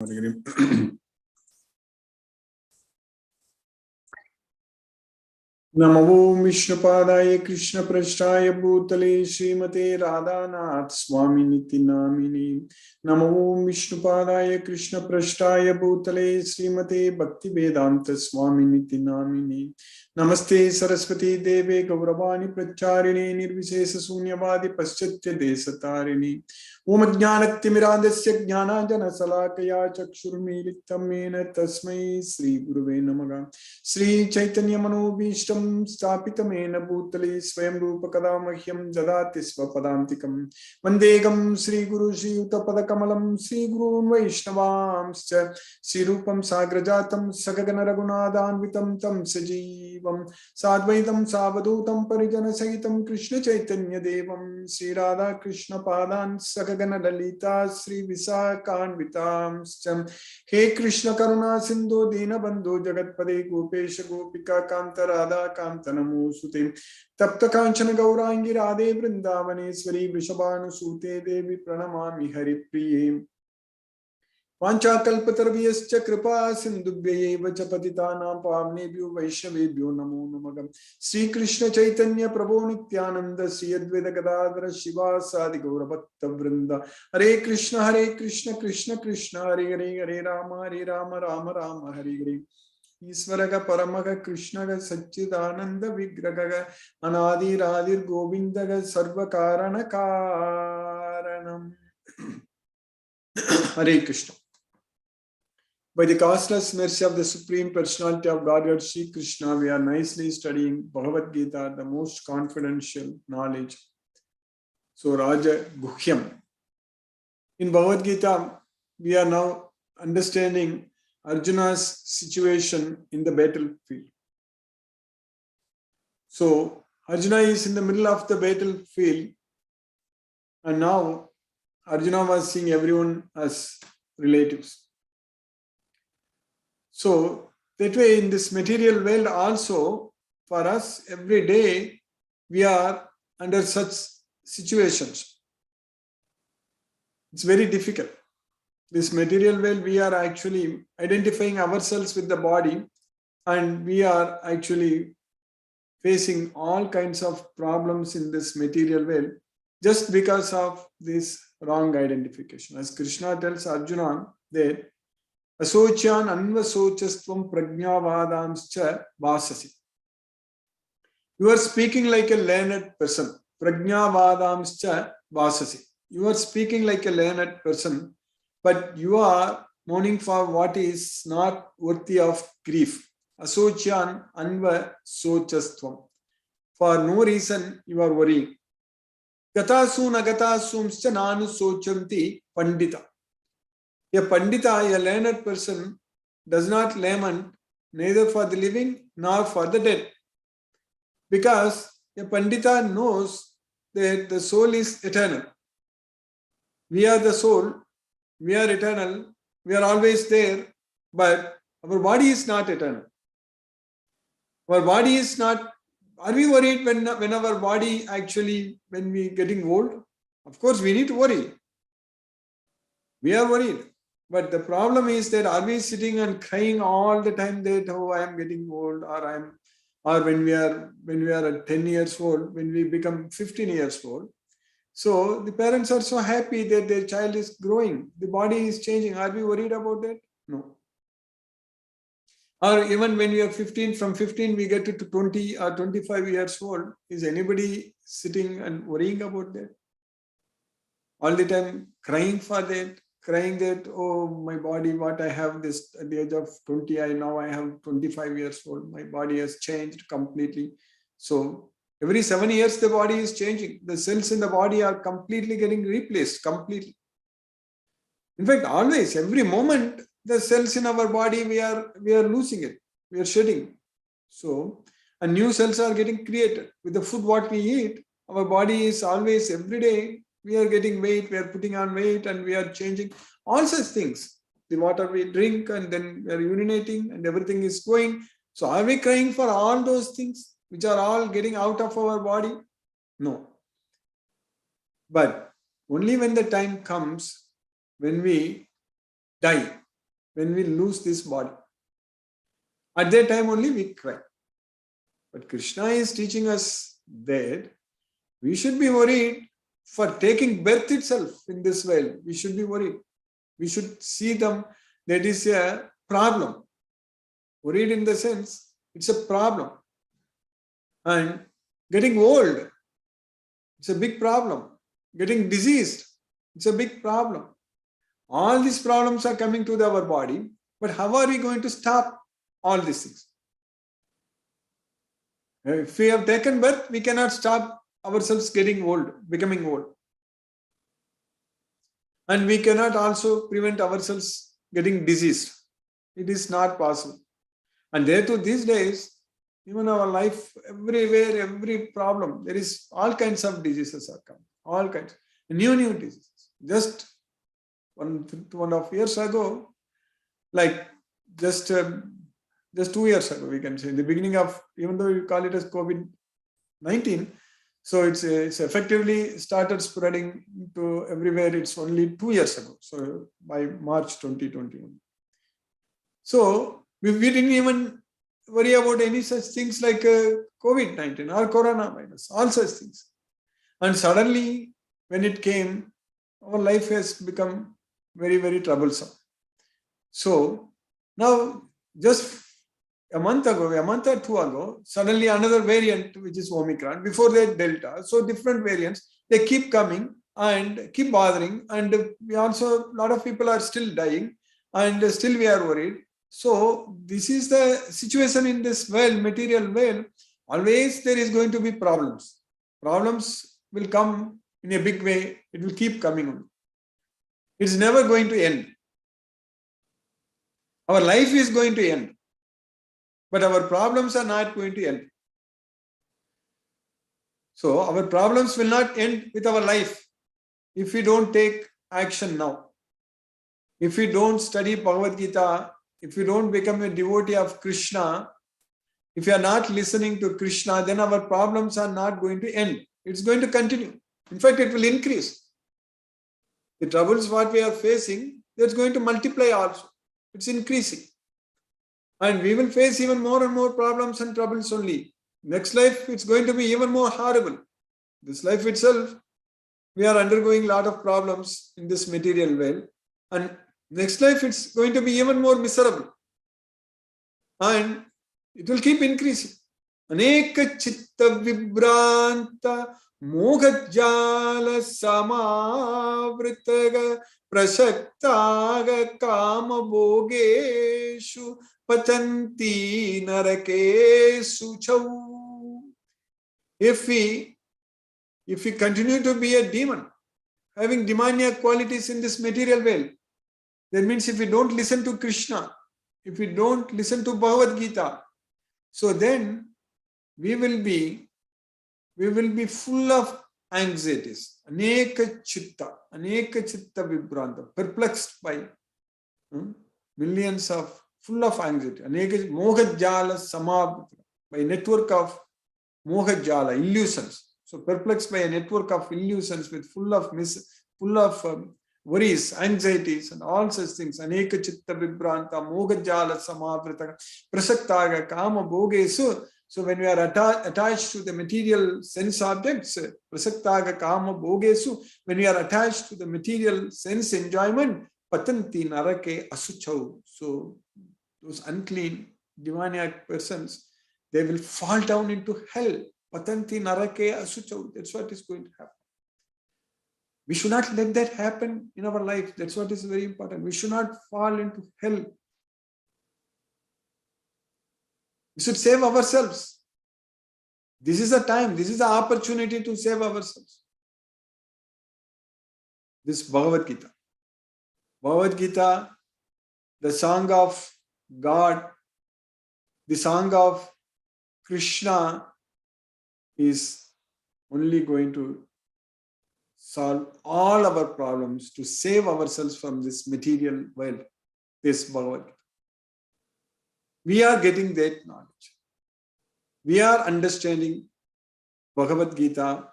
Namo Vishnupadaya Krishna Prasthaya Bhutale Srimate Radhanath Swami Niti Namini. Namo Vishnupadaya Krishna Prasthaya Bhutale Srimate Bhakti Vedanta Swami Niti Namini. Namaste Saraswati Deve Gauravani Pracharini Nirvishesa Sunyavadi Paschatya Desatarini. Om Jnanatimirandasya Jnananjana Salakaya Chakshurmilitam Mena Tasmai Sri Guruve Namaha. Sri Chaitanya Manobhishtam Stapitamena Bhutale Swayam Rupa Kadamahyam Dadati Swapadantikam Vandegam Sri Guru Sri Utapada Kamalam Sri Gurun Vaishnavamscha Sri Rupam Sagrajatam Sagagana Ragunadanvitam Tam Sajivam Sadvaitam Savadutam Parijana Sahitam Krishna Chaitanya Devam Sri Radha Krishna Padan Sagagana Lalita Sri Visakanvitamscha He Krishna Karuna Sindhu Dina Bandhu Jagatpade Gopesha Gopika Kanta Radha Kanta Namo Sute Tapta Kanchana Gaurangi Radhe Vrindavaneshwari Vrishabhanu Sute Devi Pranamami Hari Priye Vancha Kalpatarvyascha Kripa Sindhubhyaeva cha Patitanam Pavnebhyo Vaishnavebhyo Namo Namah. Sri Krishna Chaitanya Prabhu Nityananda Sri Advaita Gadadhara Shiva Sadi Gaura Bhakta Vrinda. Hare Krishna Krishna Krishna Hare Hare Hare Rama Rama Rama Hare Hare. Isvaraga Paramaga Krishnaga Satchidananda Vigragaga Anadi Radhir Govindaga Sarva Karana Karanam. Hare Krishna. By the causeless mercy of the Supreme Personality of Godhead, Sri Krishna, we are nicely studying Bhagavad Gita, the most confidential knowledge. So, Raja Guhyam. In Bhagavad Gita, we are now understanding Arjuna's situation in the battlefield. So, Arjuna is in the middle of the battlefield, and now Arjuna was seeing everyone as relatives. So, that way in this material world also, for us, every day, we are under such situations. It's very difficult. This material world, we are actually identifying ourselves with the body, and we are actually facing all kinds of problems in this material world just because of this wrong identification. As Krishna tells Arjuna that Asocyan anvasochastvam prajnavadamscha vasasi. You are speaking like a learned person. Prajnavadamscha vasasi. You are speaking like a learned person, but you are mourning for what is not worthy of grief. Asocyan anvasochastvam. For no reason you are worrying. Gatasun agatasumscha nanu sochanti pandita. A pandita, a learned person, does not lament neither for the living nor for the dead. Because a pandita knows that the soul is eternal. We are the soul, we are eternal, we are always there, but our body is not eternal. Our body is not. Are we worried when our body actually, when we are getting old? Of course, we need to worry. We are worried. But the problem is that are we sitting and crying all the time that, oh, I am getting old, or when we are at 10 years old, when we become 15 years old. So the parents are so happy that their child is growing, the body is changing. Are we worried about that? No. Or even when we are 15, from 15 we get to 20 or 25 years old, is anybody sitting and worrying about that? All the time crying for that? Crying that, oh, my body, what I have this at the age of 20, now I have 25 years old, my body has changed completely. So every 7 years the body is changing. The cells in the body are completely getting replaced, completely. In fact, always, every moment, the cells in our body, we are losing it, we are shedding. So, and new cells are getting created. With the food what we eat, our body is always, every day, we are getting weight, we are putting on weight, and we are changing all such things. The water we drink, and then we are urinating, and everything is going. So are we crying for all those things which are all getting out of our body? No. But only when the time comes when we die, when we lose this body. At that time only we cry. But Krishna is teaching us that we should be worried for taking birth itself in this world. We should be worried. We should see them. That is a problem. Worried in the sense, it's a problem. And getting old, it's a big problem. Getting diseased, it's a big problem. All these problems are coming to our body, but how are we going to stop all these things? If we have taken birth, we cannot stop ourselves getting old, becoming old. And we cannot also prevent ourselves getting diseased. It is not possible. And therefore, these days, even our life, everywhere, every problem, there is all kinds of diseases are coming. All kinds. New diseases. Just 2.5 years ago, like just 2 years ago, we can say, in the beginning of, even though we call it as COVID-19, so it's effectively started spreading to everywhere. It's only 2 years ago, so by March 2021. So we didn't even worry about any such things like COVID-19 or coronavirus, all such things. And suddenly, when it came, our life has become very, very troublesome. So now, just a month or two ago, suddenly another variant, which is Omicron, before that Delta. So different variants, they keep coming and keep bothering. And we also, a lot of people are still dying and still we are worried. So this is the situation in this world, material world. Always there is going to be problems. Problems will come in a big way. It will keep coming on. It's never going to end. Our life is going to end. But our problems are not going to end. So our problems will not end with our life if we don't take action now. If we don't study Bhagavad Gita, if we don't become a devotee of Krishna, if we are not listening to Krishna, then our problems are not going to end. It's going to continue. In fact, it will increase. The troubles what we are facing, that's going to multiply also. It's increasing. And we will face even more and more problems and troubles only. Next life, it's going to be even more horrible. This life itself, we are undergoing a lot of problems in this material world. And next life, it's going to be even more miserable. And it will keep increasing. Aneka chitta vibranta mogajala samavritaga prasaktaga kama bhogeshu patanti narakesu chau. If we continue to be a demon, having demoniac qualities in this material world, that means if we don't listen to Krishna, if we don't listen to Bhagavad Gita, so then we will be full of anxieties, aneka chitta vibranta, perplexed by millions of, full of anxiety, aneka mohajala samabhita, by a network of mohajala, illusions. So perplexed by a network of illusions with full of worries, anxieties, and all such things. Aneka chitta vibranta, mogajala samavrita, prasaktaga kama bhogesu. So when we are attached to the material sense objects, prasaktaga kama bhogesu, when we are attached to the material sense enjoyment, patanti narake asuchau. So those unclean, demoniac persons, they will fall down into hell. Patanti narake asuchau. That's what is going to happen. We should not let that happen in our life. That's what is very important. We should not fall into hell. We should save ourselves. This is the time. This is the opportunity to save ourselves. This Bhagavad Gita. Bhagavad Gita, the song of God, the song of Krishna, is only going to solve all our problems, to save ourselves from this material world, this Bhagavad Gita. We are getting that knowledge. We are understanding Bhagavad Gita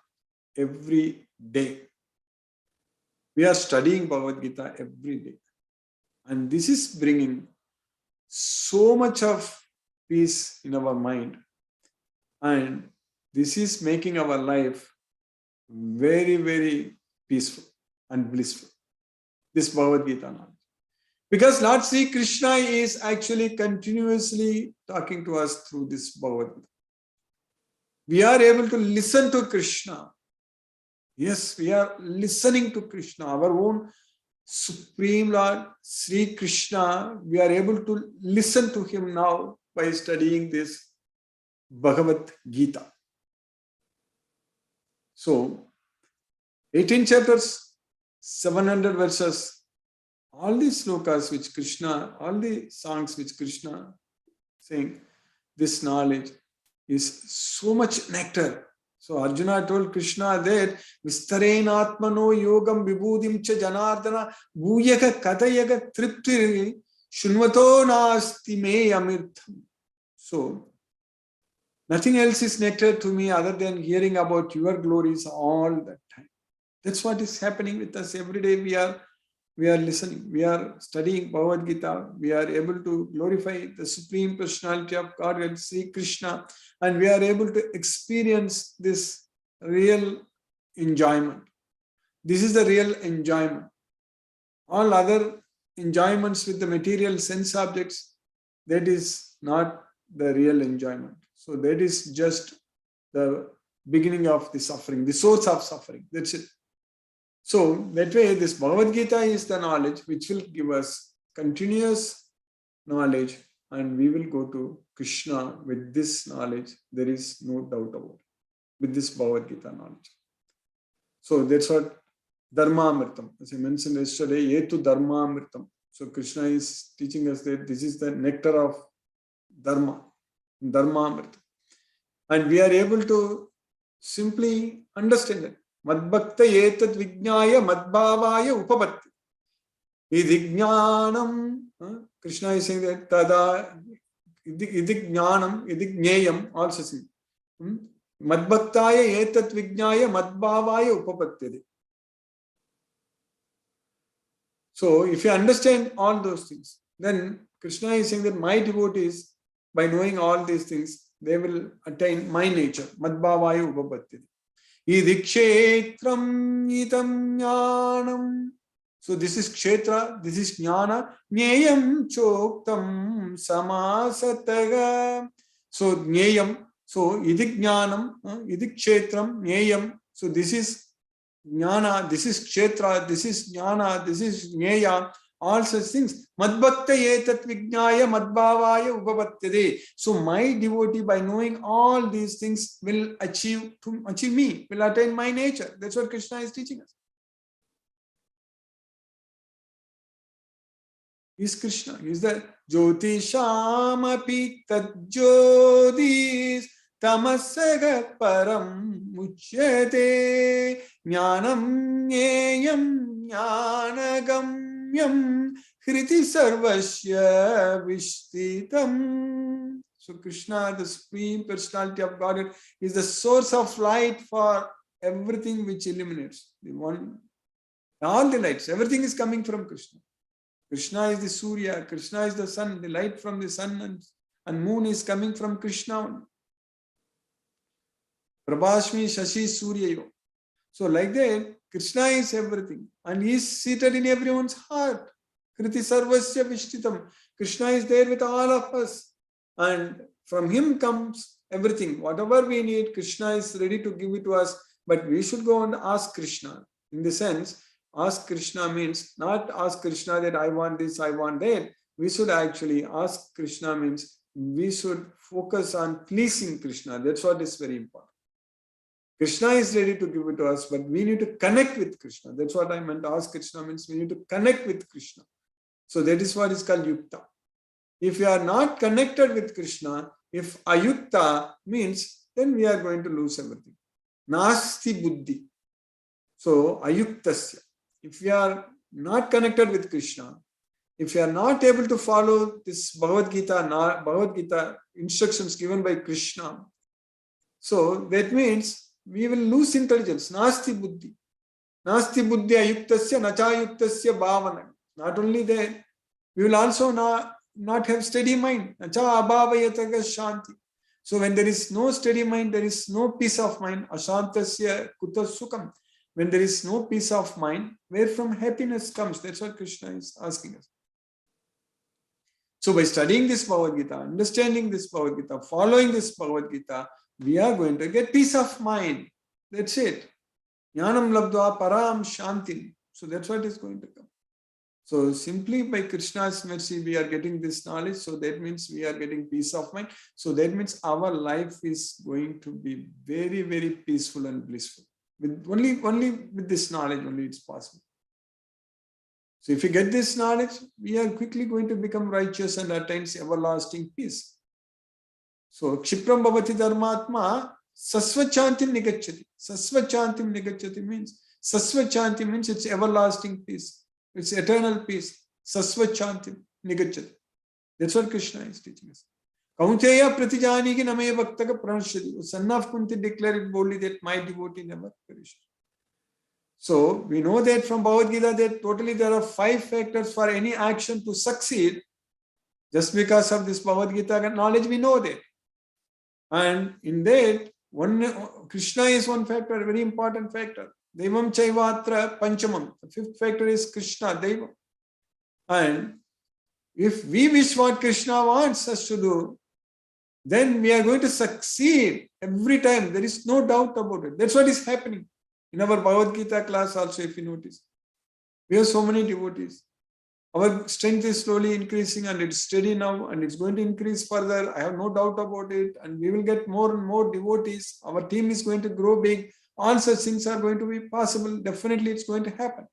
every day. We are studying Bhagavad Gita every day. And this is bringing so much of peace in our mind. And this is making our life very, very peaceful and blissful. This Bhagavad Gita knowledge. Because Lord Sri Krishna is actually continuously talking to us through this Bhagavad Gita. We are able to listen to Krishna. Yes, we are listening to Krishna, our own Supreme Lord Sri Krishna. We are able to listen to him now by studying this Bhagavad Gita. So, 18 chapters, 700 verses, all these slokas which Krishna, all the songs which Krishna saying, this knowledge is so much nectar. So Arjuna told Krishna that Vistarena Atmano Yogam Vibhudim Cha Janardana Bhuyaga Katayaga Tripti Shunvato Nasti Me Amirtham. So nothing else is nectar to me other than hearing about your glories all the time. That's what is happening with us every day. We are listening, we are studying Bhagavad Gita, we are able to glorify the Supreme Personality of Godhead, Sri Krishna, and we are able to experience this real enjoyment. This is the real enjoyment. All other enjoyments with the material sense objects, that is not the real enjoyment. So that is just the beginning of the suffering, the source of suffering. That's it. So that way, this Bhagavad Gita is the knowledge which will give us continuous knowledge, and we will go to Krishna with this knowledge. There is no doubt about it. With this Bhagavad Gita knowledge. So that's what Dharmamritam, as I mentioned yesterday, Yetu Dharmamritam. So Krishna is teaching us that this is the nectar of Dharma, Dharmamritam. And we are able to simply understand it. Madbhakta etat vijnaya madbhavaya upapatti. Idignanam, Krishna is saying that tada idignanam, idigneyam, also saying. Madbhaktaya etat vijnaya madbhavaya upapatti. So if you understand all those things, then Krishna is saying that my devotees, by knowing all these things, they will attain my nature. Madbhavaya upapatti. Idikshetram itam jnanam. So this is kshetra, this is jnana. Jneyam choktam samasataga. So jneyam, so idignanam, idikshetram, jneyam. So this is jnana, this is kshetra, this is jnana, this is jneya. All such things. Madbhakta etat vijnaya madbhavaya upapattade. So my devotee, by knowing all these things, will achieve me, will attain my nature. That's what Krishna is teaching us. Is Krishna. Is that Jyotishamapi tadjyotis tamasaga param muchyate jnanam nyeyam jnanagam Hriti Sarvasya Vishtitam. So Krishna, the Supreme Personality of Godhead, is the source of light for everything which illuminates. The one, all the lights, everything is coming from Krishna. Krishna is the Surya, Krishna is the sun, the light from the sun and moon is coming from Krishna. Prabhashmi Shashi Suryayo. So like that, Krishna is everything and he is seated in everyone's heart. Kriti Sarvasya Vishtitam. Krishna is there with all of us and from him comes everything. Whatever we need, Krishna is ready to give it to us, but we should go and ask Krishna. In the sense, ask Krishna means not ask Krishna that I want this, I want that. We should actually ask Krishna means we should focus on pleasing Krishna. That's what is very important. Krishna is ready to give it to us, but we need to connect with Krishna. That's what I meant. Ask Krishna means we need to connect with Krishna. So that is what is called yukta. If we are not connected with Krishna, if ayukta means, then we are going to lose everything. Nasti buddhi. So ayuktasya. If we are not connected with Krishna, if we are not able to follow this Bhagavad Gita instructions given by Krishna, so that means we will lose intelligence. Nasti buddhi. Nasti buddhi ayuktasya nachayuktasya bhavana. Not only that, we will also not have steady mind. Shanti. So when there is no steady mind, there is no peace of mind. Ashantasya kuta sukham. When there is no peace of mind, where from happiness comes? That's what Krishna is asking us. So by studying this Bhagavad Gita, understanding this Bhagavad Gita, following this Bhagavad Gita, we are going to get peace of mind. That's it. Jnanam labdva param shantim. So that's what is going to come. So simply by Krishna's mercy, we are getting this knowledge. So that means we are getting peace of mind. So that means our life is going to be very, very peaceful and blissful. With only with this knowledge, only it's possible. So if you get this knowledge, we are quickly going to become righteous and attain everlasting peace. So Kshipram Bhavati Dharmatma Sasvachantim Nigachati. Sasvachantim Nigachati means Sasvachanti means it's everlasting peace. It's eternal peace. Sasvachantim Nigachati. That's what Krishna is teaching us. Kaunteya Pratijani ki name bhaktaka pranashati. Son of Kunti declared it boldly that my devotee never perishes. So we know that from Bhagavad Gita that totally there are 5 factors for any action to succeed. Just because of this Bhagavad Gita knowledge, we know that. And in that, Krishna is one factor, a very important factor. Devam Chaivatra Panchamam. The 5th factor is Krishna, Devam. And if we wish what Krishna wants us to do, then we are going to succeed every time. There is no doubt about it. That's what is happening. In our Bhagavad Gita class also, if you notice, we have so many devotees. Our strength is slowly increasing and it's steady now and it's going to increase further. I have no doubt about it. And we will get more and more devotees. Our team is going to grow big. All such things are going to be possible. Definitely it's going to happen.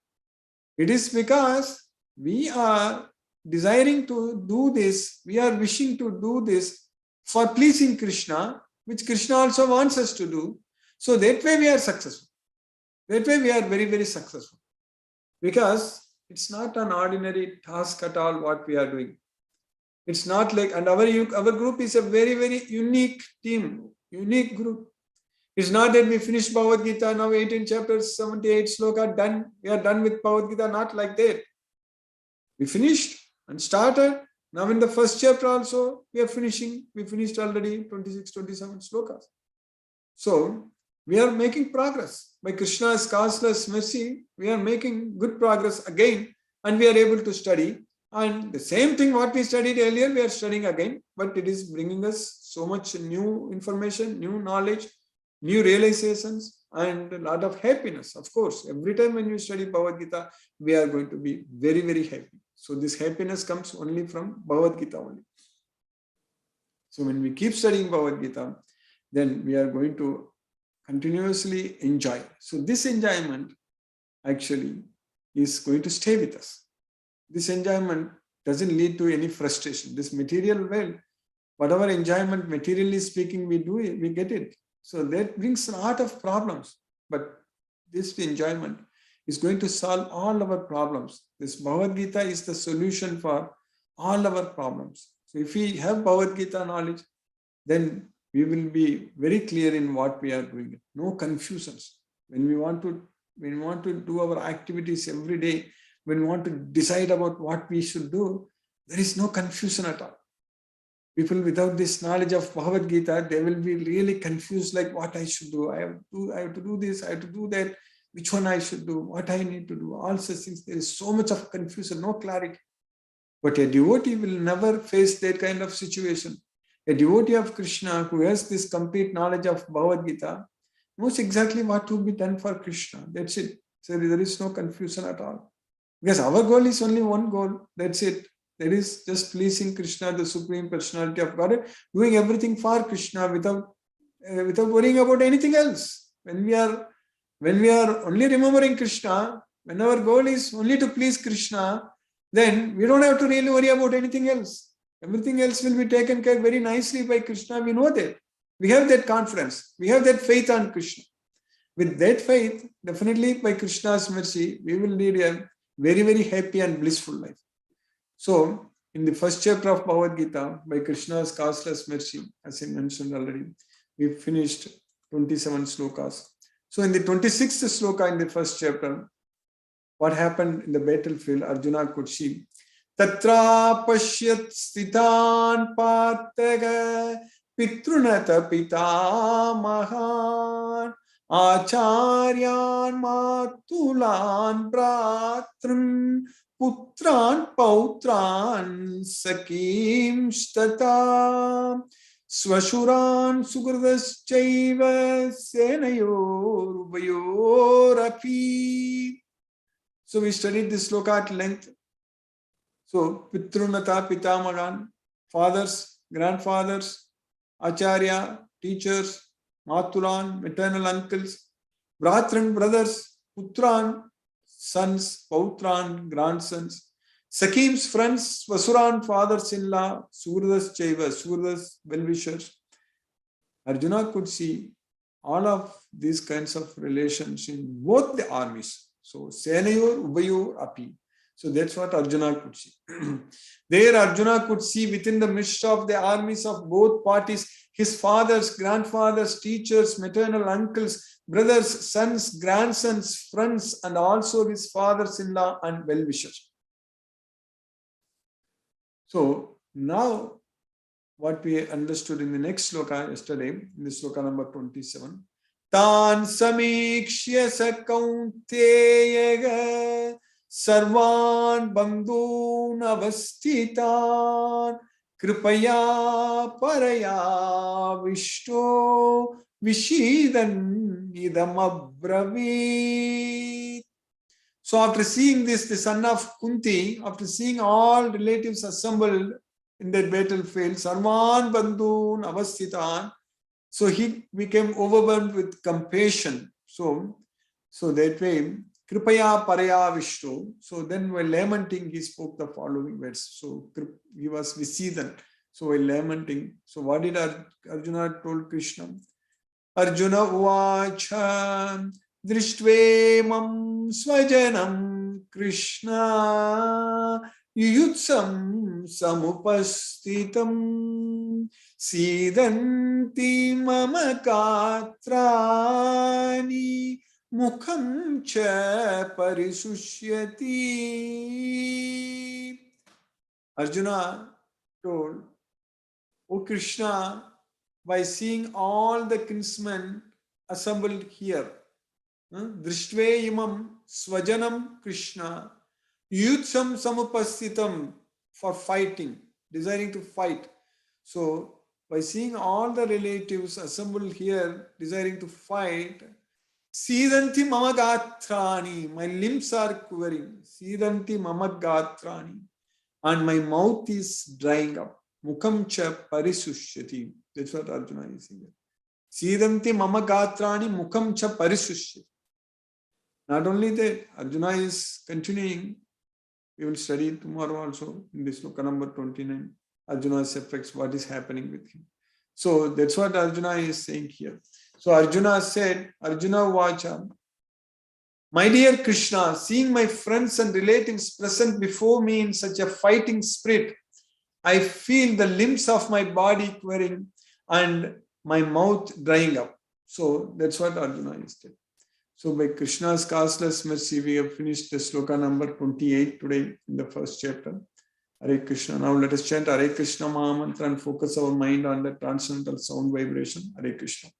It is because we are desiring to do this. We are wishing to do this for pleasing Krishna, which Krishna also wants us to do. So that way we are successful. That way we are very, very successful. Because it's not an ordinary task at all what we are doing. It's not like, and our group is a very, very unique team, unique group. It's not that we finished Bhagavad Gita, now 18 chapters, 78 sloka, done. We are done with Bhagavad Gita, not like that. We finished and started. Now in the first chapter also, we are finishing. We finished already 26, 27 slokas. So we are making progress. By Krishna's causeless mercy, we are making good progress again and we are able to study. And the same thing what we studied earlier, we are studying again, but it is bringing us so much new information, new knowledge, new realizations, and a lot of happiness. Of course, every time when you study Bhagavad Gita, we are going to be very, very happy. So this happiness comes only from Bhagavad Gita only. So when we keep studying Bhagavad Gita, then we are going to continuously enjoy. So this enjoyment actually is going to stay with us. This enjoyment doesn't lead to any frustration. This material world, whatever enjoyment materially speaking we do, we get it. So that brings a lot of problems. But this enjoyment is going to solve all our problems. This Bhagavad Gita is the solution for all our problems. So if we have Bhagavad Gita knowledge, then we will be very clear in what we are doing. No confusions. When we want to do our activities every day, when we want to decide about what we should do, there is no confusion at all. People without this knowledge of Bhagavad Gita, they will be really confused, like what I should do. I have to do this, I have to do that, which one I should do, what I need to do, all such things. There is so much of confusion, no clarity. But a devotee will never face that kind of situation. A devotee of Krishna who has this complete knowledge of Bhagavad Gita knows exactly what to be done for Krishna. That's it. So there is no confusion at all. Because our goal is only one goal. That's it. That is just pleasing Krishna, the Supreme Personality of God, doing everything for Krishna without worrying about anything else. When we are only remembering Krishna, when our goal is only to please Krishna, then we don't have to really worry about anything else. Everything else will be taken care very nicely by Krishna. We know that. We have that confidence. We have that faith on Krishna. With that faith, definitely by Krishna's mercy, we will lead a very, very happy and blissful life. So, in the first chapter of Bhagavad Gita, by Krishna's causeless mercy, as I mentioned already, we finished 27 slokas. So, in the 26th sloka in the first chapter, what happened in the battlefield, Arjuna could see Tatra pashyat sthitan parthaga pitrunata pitamahan acharyan matulan bratran putran pautran sakim stata swashuran sugurdaschaiva senayor ubayorapi. So we studied this sloka at length. So pitrunata pitamagan, fathers, grandfathers, acharya, teachers, matulan, maternal uncles, bratran, brothers, putran, sons, pautran, grandsons, Sakim's friends, Vasuran, fathers-in-law, Surdas Chaiva, Surdas well-wishers. Arjuna could see all of these kinds of relations in both the armies. So, Senayor, Ubayor, Api. So that's what Arjuna could see. There Arjuna could see within the midst of the armies of both parties, his fathers, grandfathers, teachers, maternal uncles, brothers, sons, grandsons, friends, and also his fathers-in-law and well-wishers. So now what we understood in the next sloka yesterday, in the sloka number 27, Tan samikshya sakaunteyaga sarvan bandhun avasthitan kripaya paraya vishto vishidan idam abravit. So after seeing this, the son of Kunti, after seeing all relatives assembled in that battlefield, Sarvan Bandhun Avasthitan, so he became overwhelmed with compassion. So that way, Kripaya Paraya Vishnu. So then while lamenting, he spoke the following words. So he was Visidan. So while lamenting, so what did Arjuna told Krishna? Arjuna Uvacha Drishtve Swajanam Krishna Yuyutsam Samupastitam Sidanti Mama Katrani Mukham Cha Parisushyati. Arjuna told, O Krishna, by seeing all the kinsmen assembled here, Drishtve imam swajanam Krishna, yutsam samupasthitam, for fighting, desiring to fight. So, by seeing all the relatives assembled here, desiring to fight, Sidanti mama gatrani, my limbs are quivering, Sidanti mama gatrani, and my mouth is drying up. Mukham cha parisushyati. That's what Arjuna is saying. Sidanti mama gatrani mukham cha parisushyati. Not only that, Arjuna is continuing. We will study tomorrow also in this sloka number 29. Arjuna's effects, what is happening with him. So that's what Arjuna is saying here. So Arjuna said, Arjuna Vacha, my dear Krishna, seeing my friends and relatives present before me in such a fighting spirit, I feel the limbs of my body quivering and my mouth drying up. So that's what Arjuna is saying. So by Krishna's causeless mercy, we have finished the sloka number 28 today in the first chapter. Hare Krishna. Now let us chant Hare Krishna Maha Mantra and focus our mind on the transcendental sound vibration. Hare Krishna.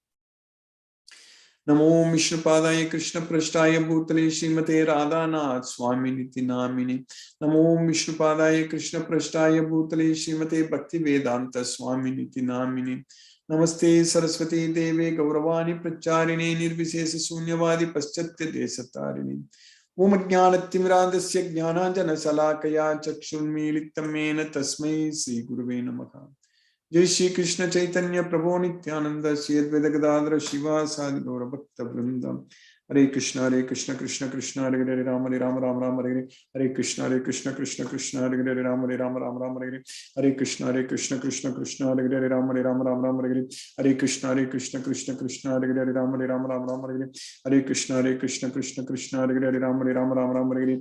Namo Vishnupadaya Krishna Prashtaya Bhutale Srimate Radhanath Swami Niti Namini. Namo Vishnupadaya Krishna Prashtaya Bhutale Srimate Bhakti Vedanta Swami Niti Namini. Namaste Saraswati Deve Gauravani Pracharine Nirvisesa Sunyavadi Paschatya Desatarini. Om Jnanatimrandasya Jnananjana Salakaya Chakshurmilitamena Tasmai Sri Guruve Namaha. Jai Shri Krishna Chaitanya Prabhu Nityananda Sri Advaita Gadadhara Shiva Sadi Gaura Bhakta Vrindam. Hare Krishna Krishna Krishna Hare Hare Rama Rama Rama Hare Hare Krishna Krishna Krishna Hare Hare Rama Rama Hare Hare Krishna Krishna Krishna Hare Hare Rama Rama Hare Hare Krishna Krishna Krishna Hare Hare Rama Rama Hare Hare Krishna Krishna Krishna Hare Hare Rama Rama Hare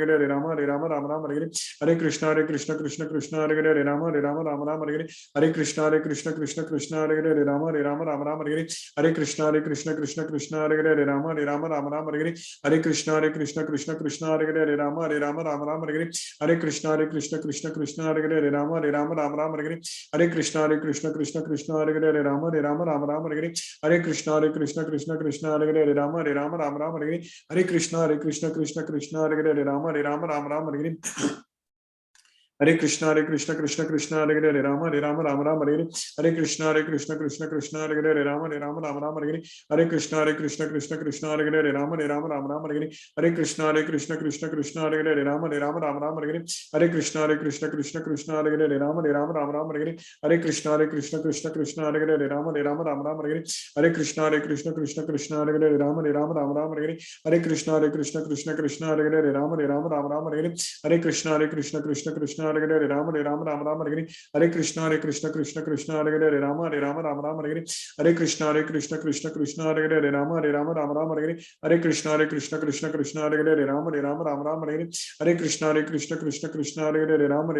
Hare Rama Hare Rama Rama Rama Hare Hare Hare Krishna Krishna Krishna Hare Hare Rama Rama Rama Hare Hare Hare Krishna Krishna Krishna Hare Rama Rama Rama Hare Hare Hare Krishna Krishna Krishna Hare Rama Rama Hare Hare Hare Krishna Krishna Krishna Hare Rama Rama Hare Hare Hare Krishna Krishna Krishna Hare Rama Rama Hare Hare Hare Krishna Krishna Krishna Hare Rama Rama Hare Hare Hare Krishna Krishna Krishna Hare Rama Rama Hare Hare Hare Krishna Krishna Krishna Hare Rama Rama Hare Hare Hare Krishna Krishna Hare Rama Hare Hare Hare Krishna Krishna Krishna Hare Rama Hare Hare Hare Krishna Krishna Krishna Hare Rama Rama Hare Hare Hare Krishna Krishna Krishna Hare Rama Rama Hare Hare Hare Krishna Krishna Krishna Hare Rama Rama Hare Hare Hare Krishna Krishna Krishna Hare Rama Rama Hare Hare Hare Krishna Krishna Krishna Hare Rama Rama Hare Hare Hare Krishna Krishna Krishna Hare Rama Rama Hare Hare Hare Krishna Krishna Hare Rama Rama Hare Hare Hare Krishna Krishna Krishna Hare Rama Rama Hare Hare Hare Krishna Krishna Krishna Hare Rama Rama Hare Hare Hare Krishna Krishna Krishna Hare Rama Rama Hare Hare Hare Krishna Krishna Krishna Hare Rama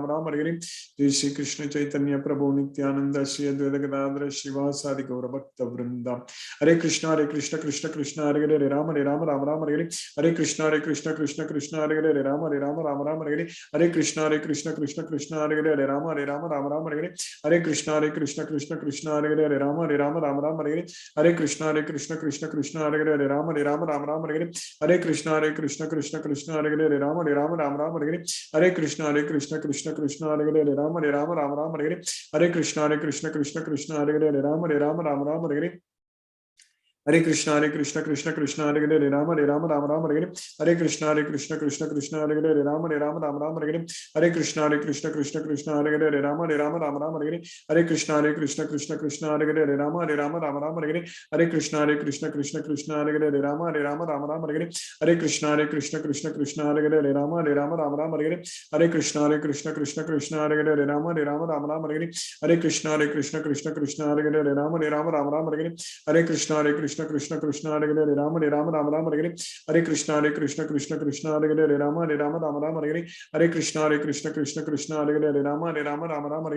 Rama Hare Hare Jai Shri Krishna Chaitanya Prabhu Nityananda Shri Advaita Gadadhara Shivasadi Gaura Bhakta Vrinda Hare Krishna Krishna Hare Rama Rama Hare Hare Hare Krishna Krishna Krishna Hare Rama Rama Hare Hare Hare Krishna Krishna Krishna Hare Rama Rama Hare Hare Hare Krishna Krishna Krishna Hare Rama Rama Hare Hare Hare Krishna Krishna Krishna Hare Rama Rama Hare Hare Hare Krishna Krishna Krishna Hare Rama Rama Hare Hare Hare Krishna Krishna Krishna Hare Rama Rama Hare Hare Hare Krishna Krishna Krishna Hare Rama Rama Hare Hare Hare Krishna Krishna Hare Rama Rama Hare Hare Hare Krishna Krishna Krishna Hare Rama Rama Hare Hare Hare Krishna Krishna Krishna Hare Rama Rama Hare Hare Hare Krishna Krishna Krishna Hare Rama Rama Hare Hare Hare Krishna Krishna Krishna Hare Rama Rama Hare Hare Hare Krishna Krishna Krishna Hare Rama Rama Hare Hare Hare Krishna Krishna Krishna Hare Rama Rama Hare Hare Hare Krishna Krishna Krishna Hare Rama Rama Hare Hare Hare Krishna Krishna Hare Rama Rama Hare Hare Hare Krishna Krishna Krishna Hare Rama Rama Hare Hare Hare Krishna Krishna Krishna Hare Rama Rama Hare Hare Hare Krishna Krishna Krishna Hare Rama Rama Hare Hare Hare Krishna Krishna Krishna Hare Rama Rama Hare Hare Hare Krishna Krishna Krishna Hare Rama Rama Hare Hare Hare Krishna Krishna Krishna Hare Rama Rama Hare Hare Hare Krishna Krishna Krishna Hare Rama Rama Hare Hare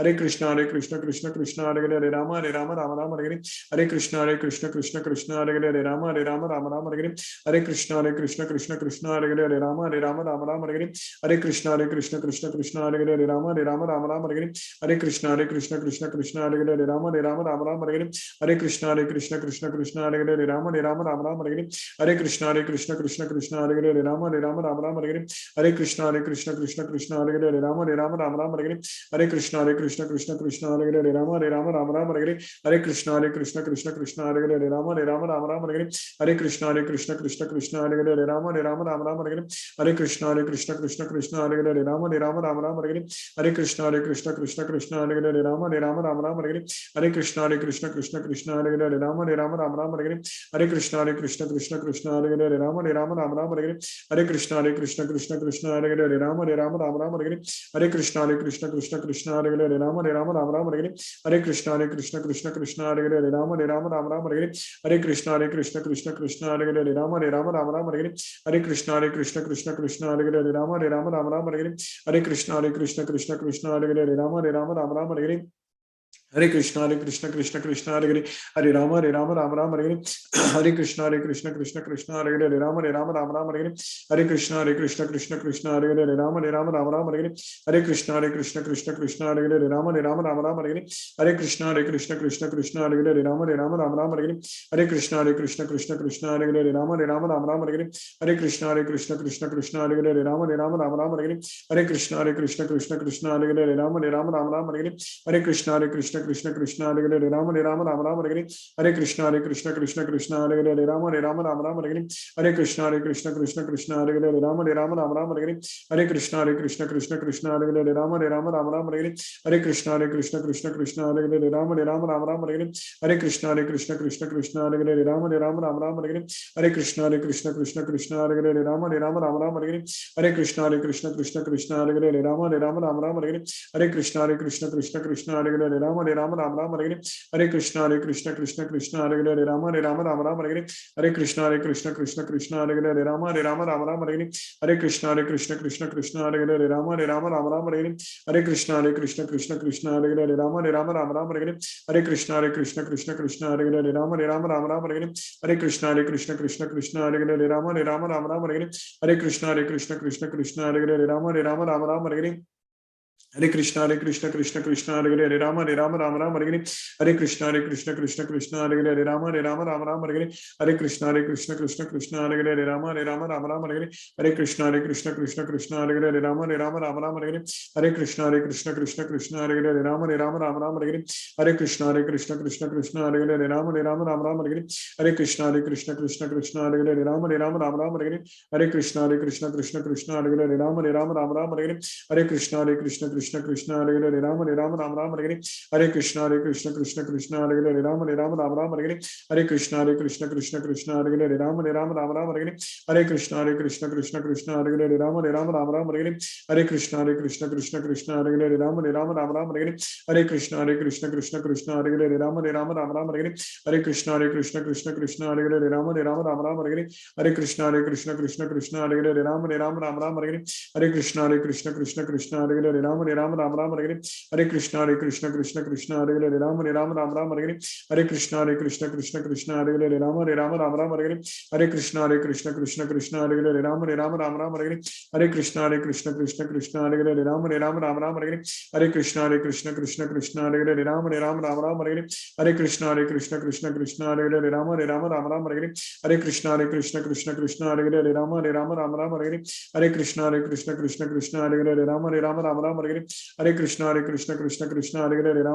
Hare Krishna Krishna Krishna Hare Rama Rama Hare Hare Hare Krishna Krishna Krishna Hare Rama Rama Hare Hare Hare Krishna Krishna Krishna Hare Rama Rama Hare Hare Hare Krishna Krishna Krishna Hare Rama Rama Hare Hare Hare Krishna Krishna Krishna Hare Rama Rama Hare Hare Hare Krishna Krishna Krishna Hare Rama Rama Hare Hare Hare Krishna Krishna Krishna Hare Rama Rama Hare Hare Hare Krishna Krishna Krishna Hare Rama Rama Hare Hare Hare Krishna Krishna Krishna Hare Rama Rama Hare Hare Hare Krishna Krishna Krishna Hare Rama Rama Hare Hare Hare Krishna Krishna Krishna Hare Rama Rama Hare Hare Hare Krishna Krishna Krishna Hare Rama Rama Hare Hare Hare Krishna Krishna Krishna Hare Rama Rama Hare Hare Hare Krishna Krishna Krishna Hare Rama Rama Hare Hare Hare Krishna Krishna Krishna Hare Rama Rama Hare Hare Hare Krishna Krishna Krishna Hare Rama Rama Hare Hare Hare Krishna Krishna Hare Rama Rama Hare Hare Hare Krishna Krishna Krishna Hare Rama Rama Hare Hare Hare Krishna Krishna Krishna Hare Rama Rama Hare Hare Hare Krishna Krishna Krishna Hare Rama Rama Hare Hare Hare Krishna Krishna Krishna Hare Rama Rama Hare Hare Hare Krishna Krishna Krishna Hare Rama Rama Hare Hare Hare Krishna Krishna Krishna Hare Rama Rama Hare Hare Hare Krishna Krishna Krishna Hare Rama Rama Hare Hare Hare Krishna Krishna Hare Rama Rama Hare Hare Hare Krishna Krishna Krishna Hare Rama Rama Hare Hare Hare Krishna Krishna Krishna Hare Rama Rama Hare Hare Hare Krishna Krishna Krishna Hare Rama Rama Hare Hare Hare Krishna Krishna Krishna Hare Rama Rama Hare Hare Hare Krishna Krishna Krishna Hare Rama Rama Hare Hare Hare Krishna Krishna Krishna Hare Rama Rama Hare Hare Hare Krishna Krishna Krishna Hare Rama Rama Hare Hare Hare Krishna Krishna Krishna Hare Rama Rama Rama Rama Hare Krishna Krishna Krishna Hare Hare Rama Rama Rama Hare Krishna Krishna Krishna Hare Hare Rama Rama Rama Hare Krishna Krishna Krishna Hare Hare Rama Rama Hare Krishna Krishna Hare Hare Rama Rama Hare Krishna Krishna Hare Hare Rama Rama Hare Krishna Krishna Hare Hare Rama Rama Hare Krishna Krishna Hare Hare Rama Rama Hare Krishna Krishna Hare Hare Rama Rama Hare Krishna Krishna Hare Hare Rama Rama Hare Krishna Krishna Hare Hare Rama Rama Hare Krishna Krishna Hare Hare Rama Rama Hare Krishna Krishna Hare Hare Rama Rama Hare Krishna Krishna Hare Hare Rama Rama Hare Krishna Krishna Hare Hare Rama Rama Hare Krishna Krishna Hare Hare Rama Rama Hare Krishna Krishna Hare Hare Rama Rama Hare Krishna Krishna Hare Hare Rama Rama Hare Krishna Krishna Hare Hare Rama Rama Hare Krishna Krishna Hare Hare Rama Rama Hare Krishna Krishna Hare Hare Rama Rama Hare Krishna Krishna Hare Hare Rama Rama Hare Krishna Krishna Hare Hare Rama Rama Hare Krishna Krishna Hare Hare Rama Rama Hare Krishna Krishna Hare Hare Rama Rama Hare Krishna Krishna Hare Hare Rama Rama Hare Krishna Krishna Hare Hare Rama Rama Hare Krishna Krishna Hare Hare Rama Rama Hare Krishna Krishna Hare Hare Rama Rama Hare Krishna Krishna Hare Hare Rama Rama Hare Krishna Krishna Hare Hare Rama Rama Hare Krishna Krishna Hare Hare Rama Rama Hare Krishna Krishna Hare Hare Rama Rama Hare Krishna Krishna Hare Hare Rama Rama Hare Krishna Krishna Hare Hare Rama Rama Hare Krishna Krishna Hare Hare Rama Rama Hare Krishna Krishna Hare Hare Rama Rama Hare Krishna Krishna Hare Hare Rama Rama Hare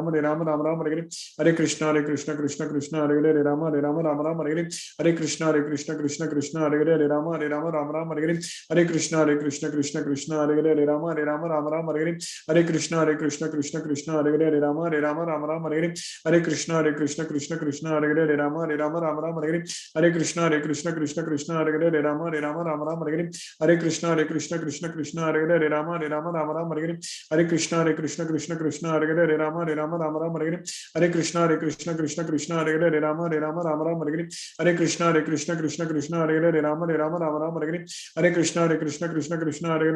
Krishna Krishna Hare Hare Rama Rama Hare Krishna Krishna Hare Hare Rama Rama Hare Krishna Krishna Hare Hare Rama Rama Hare Krishna Krishna Hare Hare Rama Rama Hare Krishna Krishna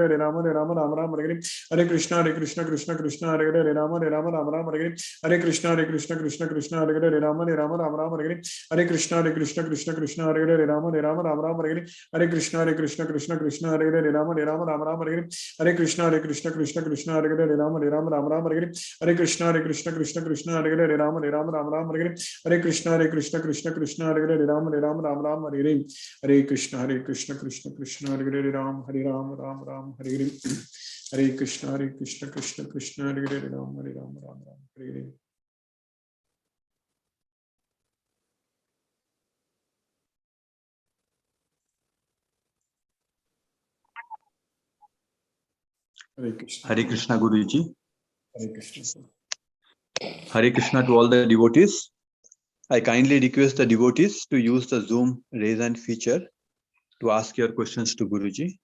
Hare Hare Rama Rama Hare Krishna Krishna Hare Hare Rama Rama Hare Krishna Krishna Hare Hare Rama Rama Hare Krishna Krishna Hare Hare Rama Rama Hare Krishna Krishna Hare Hare Rama Rama Hare Krishna Krishna Hare Hare Rama Rama Hare Krishna Krishna Hare Hare Rama Rama Hare Krishna Krishna Hare Hare Rama Rama Hare Krishna Krishna Hare Hare Rama Rama Hare Krishna Krishna Hare Hare Rama Rama Hare Krishna Krishna Hare Hare Rama Ram Hare Hare Krishna Krishna Hare Hare Rama Ram Hare Hare Krishna Guruji. Hare Krishna. Hare Krishna to all the devotees. I kindly request the devotees to use the Zoom raise hand feature to ask your questions to Guruji.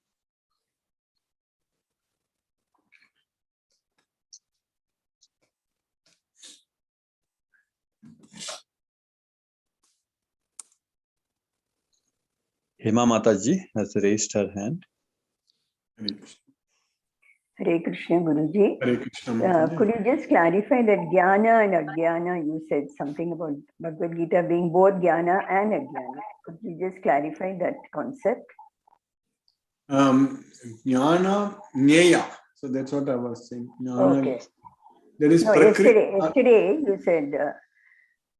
Hema Mataji has raised her hand. Hare Krishna. Hare Krishna Guruji. Hare Krishna. Could you just clarify that Jnana and Ajnana, you said something about Bhagavad Gita being both Jnana and Ajnana. Could you just clarify that concept? Jnana, Jnaya. So that's what I was saying. Jnana, Okay. That is No, yesterday you said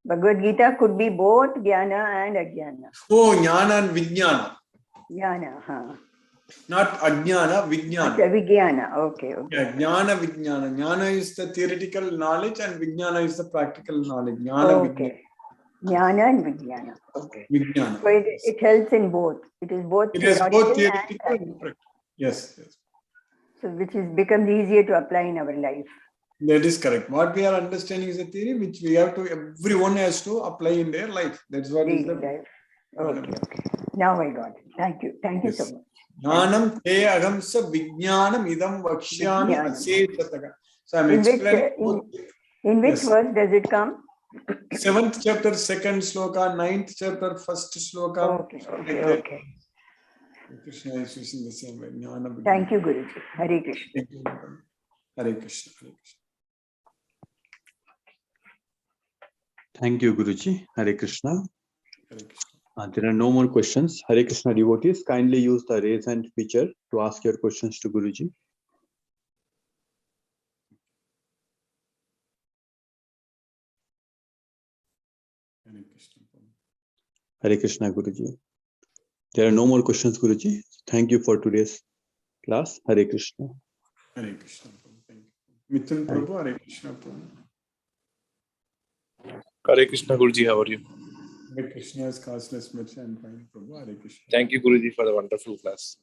Bhagavad Gita could be both Jnana and Ajnana. Oh, Jnana and Vijnana. Jnana, huh? Not Ajnana, Vijnana. Okay, Vijnana, okay. Yeah, Jnana, Vijnana. Jnana is the theoretical knowledge and Vijnana is the practical knowledge. Jnana, okay. Jnana and Vijnana. Okay. Vijnana. So it helps in both. It is both theoretical and practical. Yes. So which becomes easier to apply in our life. That is correct. What we are understanding is a theory which we have to, everyone has to apply in their life. That's what is the life. Okay. Now I got it. Thank you. Thank you so much. Jnanam te agamsa vijnanam idam vakshyami asesataka. So I'm explaining. In which Yes. verse does it come? 7th chapter, 2nd sloka, 9th chapter, 1st sloka. Okay, okay, Like that. okay. Krishna is using the same way. Jnana Buddhi. Thank you, Guruji. Hare Krishna. Thank you. Hare Krishna. Hare Krishna. Thank you, Guruji. Hare Krishna. Hare Krishna. There are no more questions. Hare Krishna devotees, kindly use the raise hand feature to ask your questions to Guruji. Hare Krishna. Hare Krishna, Guruji. There are no more questions, Guruji. Thank you for today's class. Hare Krishna. Hare Krishna. Thank you. Mithun Prabhu, Hare Krishna. Hare Krishna, Guruji, how are you? Hare Krishna is causeless mercy and fine Prabhu. Hare Krishna. Thank you, Guruji, for the wonderful class.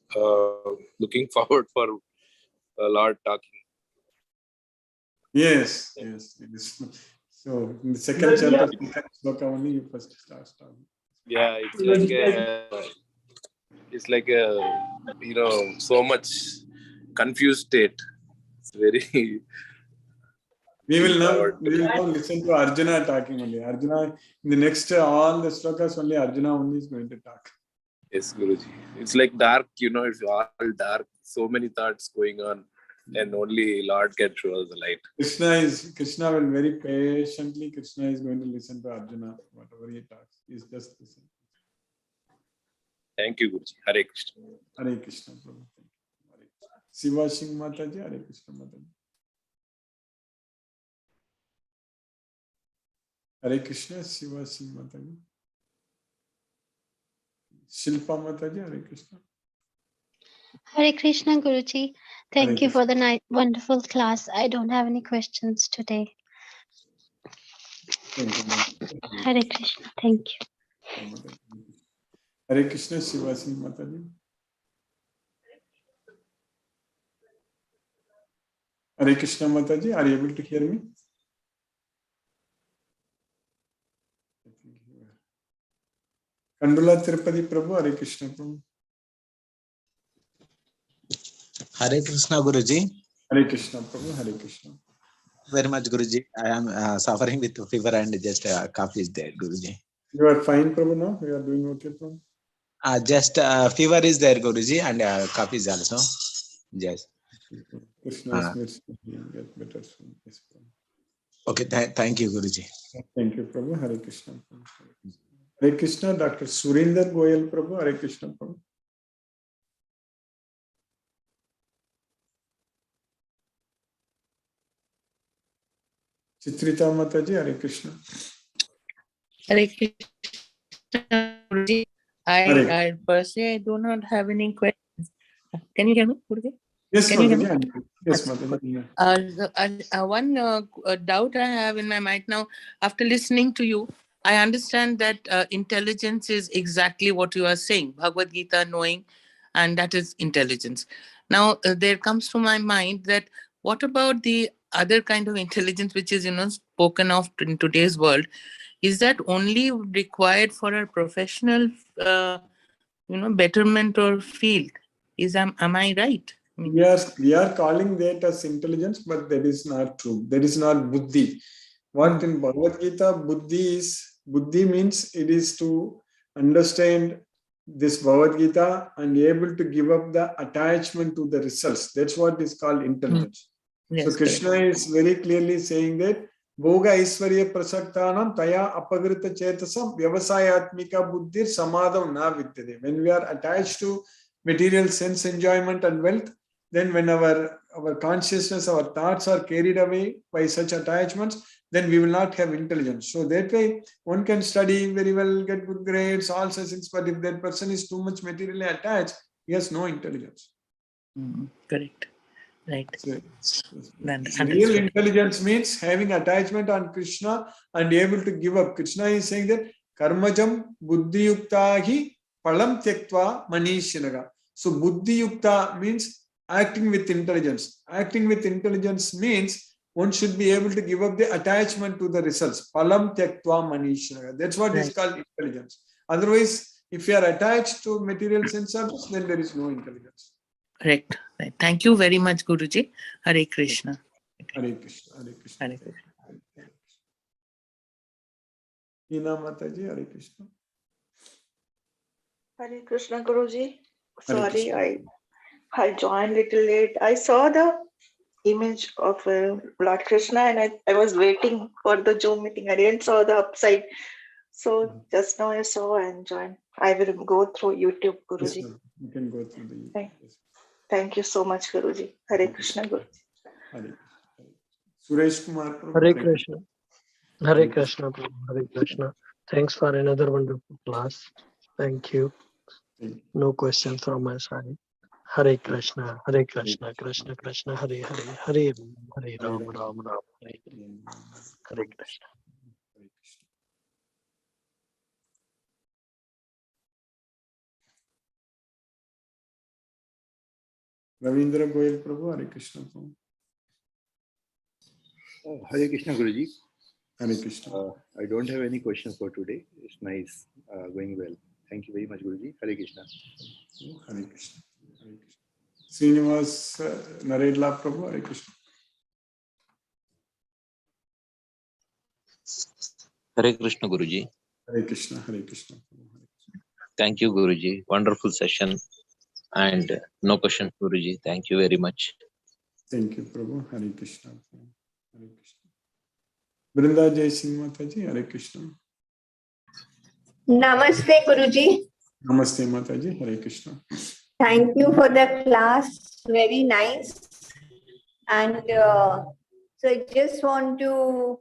Looking forward for Lord talking. Yes, yes. So in the second chapter, sloka only you first start. Yeah, it's like a so much confused state. It's very. We will now listen to Arjuna talking only. Arjuna, in the next all the slokas only Arjuna only is going to talk. Yes, Guruji. It's like dark, it's all dark. So many thoughts going on, and only Lord can show us the light. Krishna will very patiently. Krishna is going to listen to Arjuna, whatever he talks. He's just listening. Thank you, Guruji. Hare Krishna. Hare Krishna, Prabhu. Hare Krishna. Siva Singh Mataji, Hare Krishna Mataji. Hare Krishna, Siva Singh Mataji. Shilpa Mataji, Hare Krishna. Hare Krishna, Guruji. Thank Hare you for Krishna. the wonderful class. I don't have any questions today. Thank you, Mataji. Hare Krishna. Thank you. Hare Krishna, Siva Singh Mataji. Hare Krishna Mataji, are you able to hear me? Kandula Tirupati Prabhu, Hare Krishna Prabhu. Hare Krishna, Guruji. Hare Krishna Prabhu, Hare Krishna. Very much, Guruji. I am suffering with fever and just cough is there, Guruji. You are fine, Prabhu, now? You are doing okay, Prabhu? Just fever is there, Guruji, and cough is also. Yes. Krishna's mercy, you will get better soon. Yes, Prabhu. Okay, thank you, Guruji. Thank you, Prabhu. Hare Krishna. Hare Krishna, Dr. Surinder Goyal Prabhu, Hare Krishna Prabhu. Chitrita Mataji, Hare Krishna. Hare Krishna, Guruji. Hare. I personally I do not have any questions. Can you hear me, Guruji? Yes, Can you hear me? Mataji. Yes, Mataji. One doubt I have in my mind now, after listening to you, I understand that intelligence is exactly what you are saying, Bhagavad Gita, knowing, and that is intelligence. Now, there comes to my mind that what about the other kind of intelligence which is, spoken of in today's world? Is that only required for a professional, betterment or field? Am I right? I mean, We are calling that as intelligence, but that is not true. That is not buddhi. What in Bhagavad Gita, buddhi means it is to understand this Bhagavad Gita and able to give up the attachment to the results. That's what is called intelligence. yes, So Krishna is very clearly saying that Bhoga Aishwarya Prasaktanam Taya Apagrita Chetasam Vyavasayatmika Buddhir Samadham Na Vidyate. When we are attached to material sense enjoyment and wealth, then when our consciousness, our thoughts are carried away by such attachments, then we will not have intelligence. So that way, one can study very well, get good grades, all such things, but if that person is too much materially attached, he has no intelligence. correct. Right. So, Then real understood. intelligence means having attachment on Krishna and able to give up. Krishna is saying that karmajam buddhi yukta hi palam tyaktva manishinaga. So buddhi yukta means acting with intelligence. Acting with intelligence means one should be able to give up the attachment to the results. Palam tyaktva manishinaga. That's what is called intelligence. Otherwise, if you are attached to material sense objects, then there is no intelligence. Correct. Right. Thank you very much, Guruji. Hare Krishna. Hare Krishna. Hare Krishna. Hare Krishna. Hina Mataji, Hare Krishna. Hare Krishna Guruji. Hare Sorry, Krishna. I joined little late. I saw the image of Lord Krishna and I was waiting for the Zoom meeting. I didn't saw the upside. So just now I saw and joined. I will go through YouTube, Yes, Guruji. ma'am. You can go through the. Thank- Yes. Thank you so much, Guruji. Hare Krishna Guruji. Hare Krishna. Suresh Kumar Prabhu. Hare Krishna. Hare Hare Krishna. Prabhu. Hare Krishna. Thanks for another wonderful class. Thank you. Thank you. No questions from my side. Hare Krishna. Hare Krishna. Krishna Krishna. Hare Hare. Hare Ram. Hare Ram. Ram Ram. Hare Hare. Hare Krishna. Hare Krishna. Ravindra Goyal Prabhu, Hare Krishna Prabhu. Hare Krishna Guruji. Hare Krishna. I don't have any questions for today. It's nice, going well. Thank you very much, Guruji. Hare Krishna. Hare Krishna. Hare Krishna. Srinivas Naredla Prabhu, Hare Krishna. Hare Krishna Guruji. Hare Krishna. Hare Krishna. Thank you, Guruji. Wonderful session. And no question, Guruji. Thank you very much. Thank you, Prabhu. Hare Krishna. Hare Krishna. Brinda Jai Singh Mataji, Hare Krishna. Namaste, Guruji. Namaste Mataji, Hare Krishna. Thank you for the class. Very nice. And so I just want to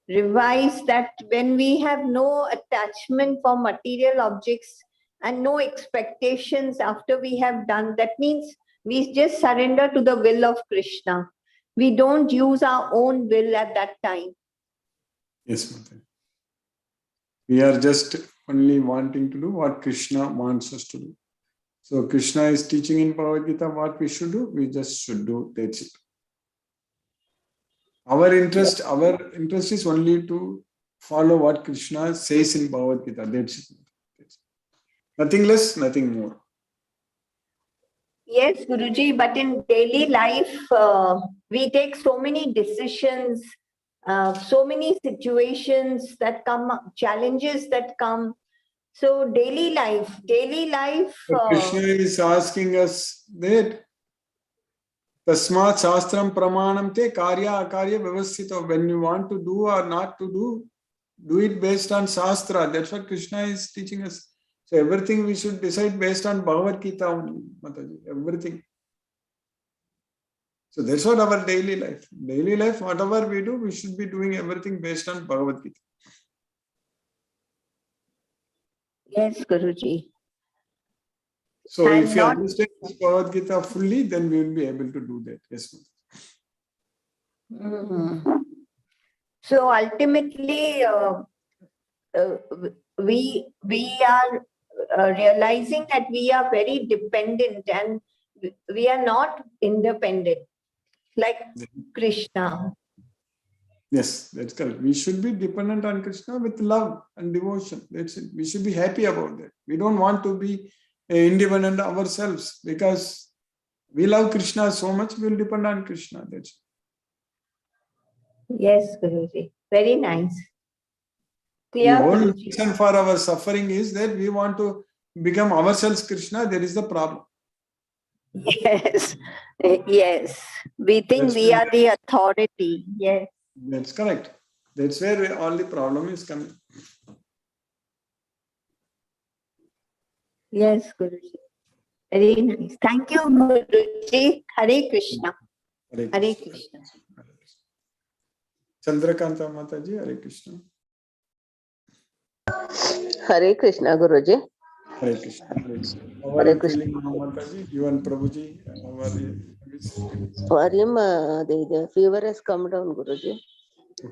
revise that when we have no attachment for material objects and no expectations after we have done, that means we just surrender to the will of Krishna. We don't use our own will at that time. Yes, Mataji. We are just only wanting to do what Krishna wants us to do. So Krishna is teaching in Bhagavad Gita what we should do, we just should do. That's it. Our interest is only to follow what Krishna says in Bhagavad Gita. That's it. Nothing less, nothing more. Yes, Guruji, but in daily life, we take so many decisions, so many situations that come up, challenges that come. So daily life. But Krishna is asking us that Tasmat Shastram Pramanam Te Karya Akarya Vyavasthita. When you want to do or not to do it based on Shastra. That's what Krishna is teaching us. So everything we should decide based on Bhagavad Gita only, Mataji. Everything. So that's what our daily life. Daily life, whatever we do, we should be doing everything based on Bhagavad Gita. Yes, Guruji. So And if you not- understand Bhagavad Gita fully, then we will be able to do that. Yes, Mataji. Mhm. So ultimately, we are realizing that we are very dependent and we are not independent, like Krishna. Yes, that's correct. We should be dependent on Krishna with love and devotion. That's it. We should be happy about that. We don't want to be independent ourselves because we love Krishna so much, we will depend on Krishna. That's it. Yes, Guruji. Very nice. The Clear, whole Guruji. reason for our suffering is that we want to become ourselves Krishna. There is the problem. Yes, yes. We think That's we why- are the authority. Yes. That's correct. That's where all the problem is coming. Yes, Guruji. Very nice. Thank you, Guruji. Hare Krishna. Hare Hare Krishna. Krishna. Hare Krishna. Chandrakanta Mataji, Hare Krishna. Hare Krishna, Guruji. Hare Krishna. Hare Krishna. How are Hare you Krishna. feeling now, Mataji? You and Prabhuji, how are you? For him, the fever has come down, Guruji.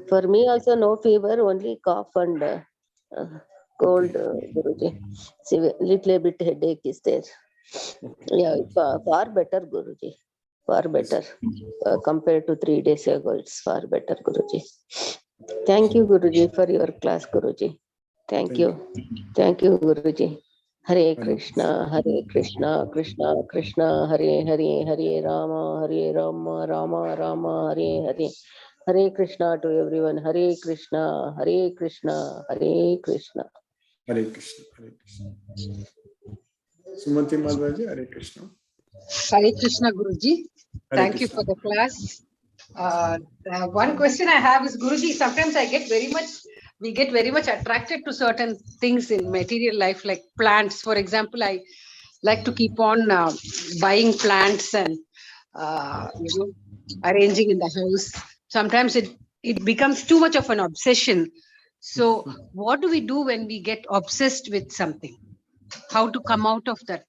For me also no fever, only cough and cold, Guruji. See, little bit headache is there. Yeah, far better, Guruji. Far better. Compared to 3 days ago, it's far better, Guruji. Thank you, Guruji, for your class, Guruji. Thank you. Thank you, Guruji. Hare Krishna, Hare Krishna, Krishna Krishna, Hare Hare, Hare Rama, Rama Rama, Hare Hare. Hare Krishna to everyone. Hare Krishna, Hare Krishna, Hare Krishna. Hare Krishna, Hare Krishna. Sumati Mataji, Hare Krishna. Hare Krishna, Guruji. Hare Thank you Krishna. for the class. One question I have is, Guruji, sometimes we get very much attracted to certain things in material life, like plants. For example, I like to keep on buying plants and arranging in the house. Sometimes it becomes too much of an obsession. So what do we do when we get obsessed with something? How to come out of that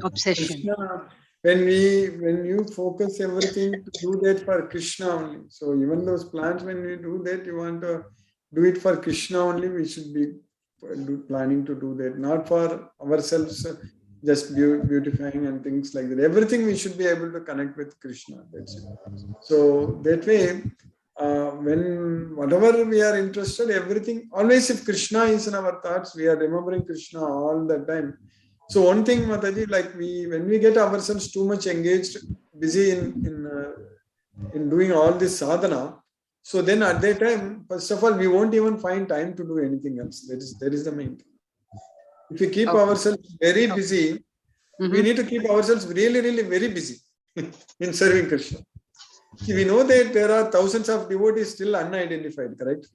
obsession? Krishna, when you focus everything to do that for Krishna only. So even those plants, when we do that, you want to do it for Krishna only. We should be planning to do that, not for ourselves, just beautifying and things like that. Everything we should be able to connect with Krishna. That's it. So that way, when whatever we are interested, everything, always if Krishna is in our thoughts, we are remembering Krishna all the time. So one thing, Mataji, like when we get ourselves too much engaged, busy in doing all this sadhana, so then at that time, first of all, we won't even find time to do anything else. That is the main thing. If we keep ourselves very busy, we need to keep ourselves really, really very busy in serving Krishna. See, we know that there are thousands of devotees still unidentified, correct?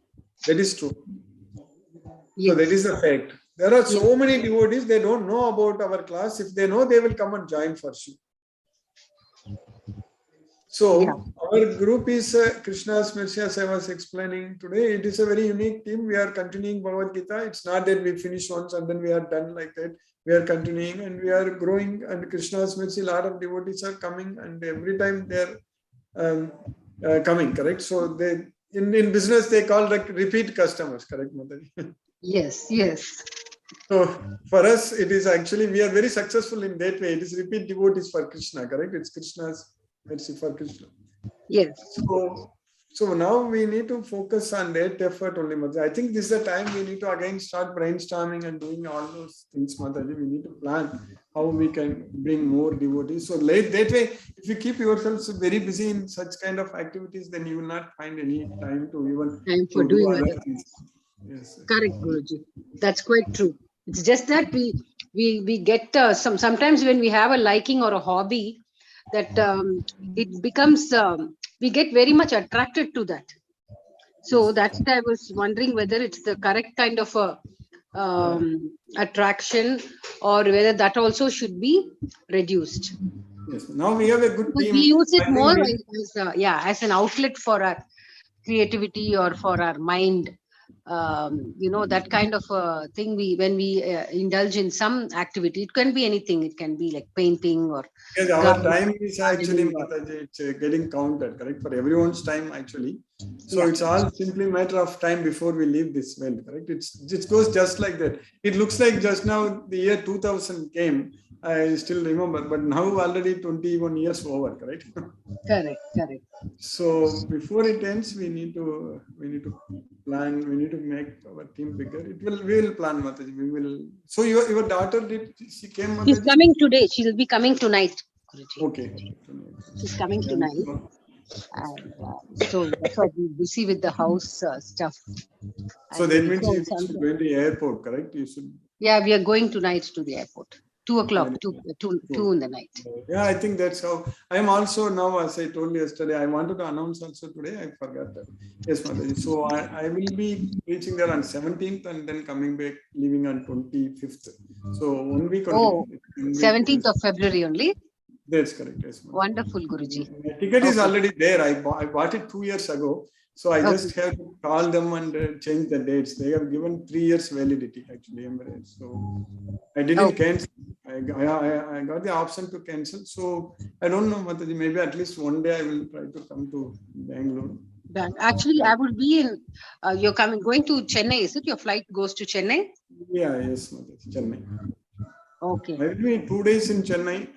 That is true. Yes. So that is the fact. There are so many devotees, they don't know about our class. If they know, they will come and join for sure. So our group is Krishna's Mercy, as I was explaining today. It is a very unique team. We are continuing Bhagavad Gita. It's not that we finish once and then we are done like that. We are continuing and we are growing. And Krishna's Mercy, a lot of devotees are coming, and every time they are coming, correct? So they in business they call like repeat customers, correct, Mataji? Yes, yes. So for us, it is actually, we are very successful in that way. It is repeat devotees for Krishna, correct? It's Krishna's mercy for Krishna. Yes. So now we need to focus on that effort only, Mataji. I think this is the time we need to again start brainstorming and doing all those things, Mataji. We need to plan how we can bring more devotees. So that way, if you keep yourselves very busy in such kind of activities, then you will not find any time to even for doing do other other things. Yes. Correct, Guruji. That's quite true. It's just that we get sometimes when we have a liking or a hobby, that it becomes we get very much attracted to that. So that's why I was wondering whether it's the correct kind of a attraction, or whether that also should be reduced. Yes. Now we have a good team. We use it more as an outlet for our creativity or for our mind. That kind of thing. When we indulge in some activity, it can be anything. It can be like painting or. Yes, our time is actually, Mataji, it's getting counted, correct? For everyone's time, actually. So it's all simply matter of time before we leave this world, correct? It goes just like that. It looks like just now the year 2000 came. I still remember, but now already 21 years over, correct? Correct. So before it ends, we need to plan. We need to make our team bigger. We will plan, Mataji. We will. So your daughter, she came, Mataji? She's coming today. She will be coming tonight. Okay. She's coming tonight. So that's why we're busy with the house stuff. So that means you should go to the airport, correct? You should. Yeah, we are going tonight to the airport. 2 o'clock, 2 in the night. Yeah, I think that's how. I am also now, as I told you yesterday, I wanted to announce also today. I forgot that. Yes, Mataji. So I will be reaching there on 17th and then coming back, leaving on 25th. So 1 week only. 17th of February only? That's correct. Yes, wonderful, Guruji. My ticket is already there. I bought it 2 years ago. So I just have to call them and change the dates. They have given 3 years validity, actually. So I didn't cancel. I got the option to cancel. So I don't know, Mataji, maybe at least one day I will try to come to Bangalore. Actually, I would be in, you're going to Chennai, is it? Your flight goes to Chennai? Yeah, yes, Mataji, Chennai. Okay. I will be 2 days in Chennai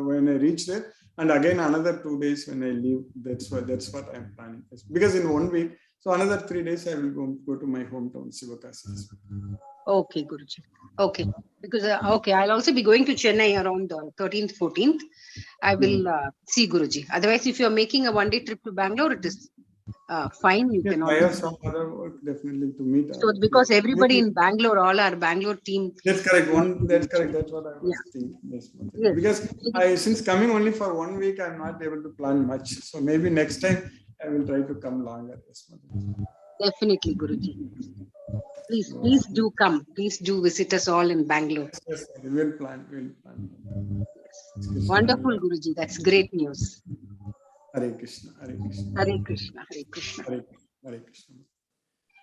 when I reach there, and again another 2 days when I leave. That's what I'm planning. Because in 1 week, so another 3 days I will go to my hometown, Sivakasi. Okay, Guruji. Okay. Because, okay, I'll also be going to Chennai around 13th, 14th. I will see Guruji. Otherwise, if you're making a one-day trip to Bangalore, it is fine. You Yes, can I have always. some other work definitely to meet. So, because everybody in Bangalore, all our Bangalore team. That's correct. That's correct. That's what I was thinking. Yes, Mataji. Yes. Because since coming only for 1 week, I'm not able to plan much. So maybe next time I will try to come longer. Yes, Mataji. Definitely, Guruji. Please do come. Please do visit us all in Bangalore. Yes, we'll plan. We'll plan. Yes. Wonderful, Guruji. That's great news. Hare Krishna. Hare Krishna. Hare Krishna. Hare Krishna. Hare Krishna.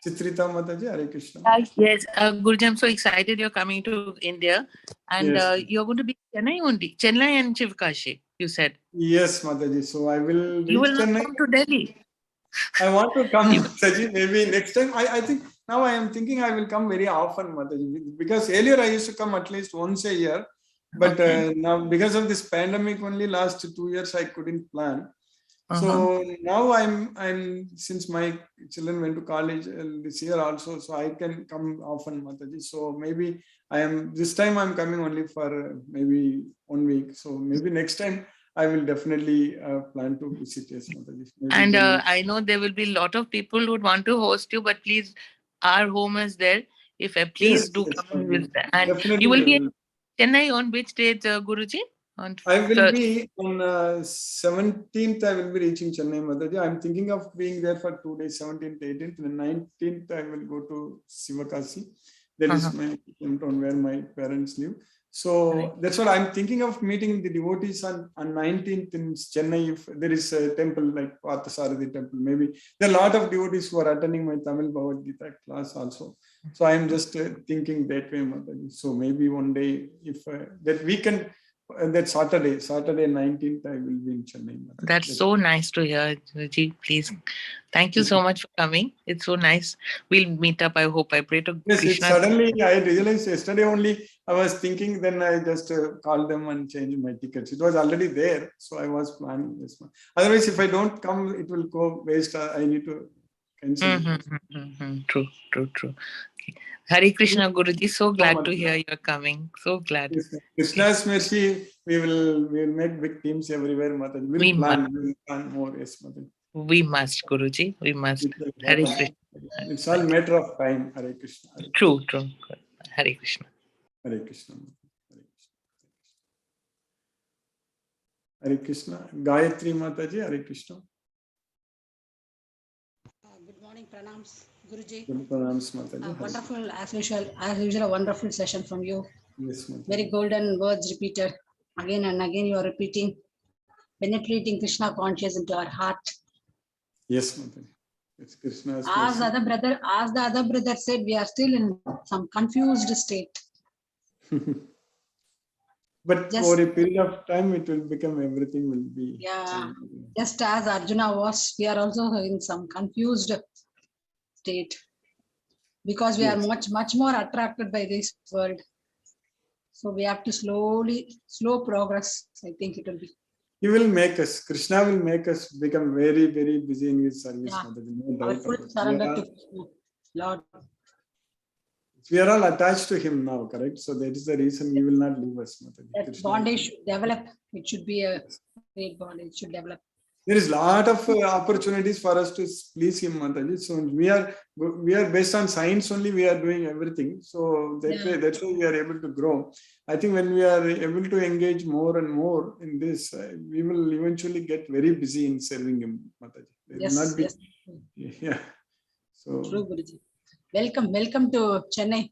Chitrita Mataji, Hare Krishna. Yes, Guruji, I'm so excited you're coming to India. And Yes. you're going to be Chennai only. Chennai and Chivkashi, you said. Yes, Mataji. So I will You reach will not Chennai. come to Delhi. I want to come, Mataji, maybe next time. I think now I am thinking I will come very often, Mataji, because earlier I used to come at least once a year. But now because of this pandemic, only last 2 years I couldn't plan. So now I'm since my children went to college this year also, so I can come often, Mataji. So maybe this time I'm coming only for maybe 1 week. So maybe next time I will definitely plan to visit. Yes, Mataji. And I know there will be a lot of people who would want to host you, but please, our home is there. If please do come and visit. And definitely you will be will. in Chennai on which date, Guruji? I will be on 17th. I will be reaching Chennai, Mataji. I'm thinking of being there for 2 days, 17th, 18th. And 19th, I will go to Sivakasi. That is my hometown where my parents live. So that's what I'm thinking of, meeting the devotees on 19th in Chennai. If there is a temple like Parthasarathi temple, maybe there are a lot of devotees who are attending my Tamil Bhagavad Gita class also. So I'm just thinking that way, Mataji. So maybe one day, if that weekend, that Saturday 19th, I will be in Chennai. That's so nice to hear, Guruji. Please. Thank you so much for coming. It's so nice. We'll meet up. I hope. I pray to Krishna. Suddenly I realized yesterday only I was thinking, then I just called them and changed my tickets. It was already there. So I was planning this one. Otherwise, if I don't come, it will go waste. I need to cancel. True. Okay. Hare Krishna, Guruji. So glad to hear you're coming. So glad. Krishna's mercy, we will make big teams everywhere, Mataji. We'll plan more. Yes, Mataji. We must, Guruji. We must. Hare Krishna. It's all matter of time. Hare Krishna. True. Hare Krishna. Hare Krishna. Hare Krishna. Gayatri Mataji, Hare Krishna. Good morning, pranams, Guruji. Good pranams, Mataji. Wonderful, as usual, a wonderful session from you. Yes, Mataji. Very golden words repeated. Again and again, you are repeating, penetrating Krishna conscious into our heart. Yes, Mataji. It's Krishna's As the other brother said, we are still in some confused state. But over a period of time, it will become, everything will be. Yeah, just as Arjuna was, we are also in some confused state because we are much more attracted by this world. So we have to slow progress. I think it will be. He will make us, Krishna will make us become very, very busy in his service. Yeah. No Our doubt full about it. surrender to Krishna, Lord. We are all attached to him now, correct? So that is the reason he will not leave us. Mataji. That bondage should develop. It should be a great bondage. It should develop. There is a lot of opportunities for us to please him, Mataji. So we are based on science only. We are doing everything. So that's why we are able to grow. I think when we are able to engage more and more in this, we will eventually get very busy in serving him, Mataji. Yes. Yeah. So true, Guruji. Welcome to Chennai.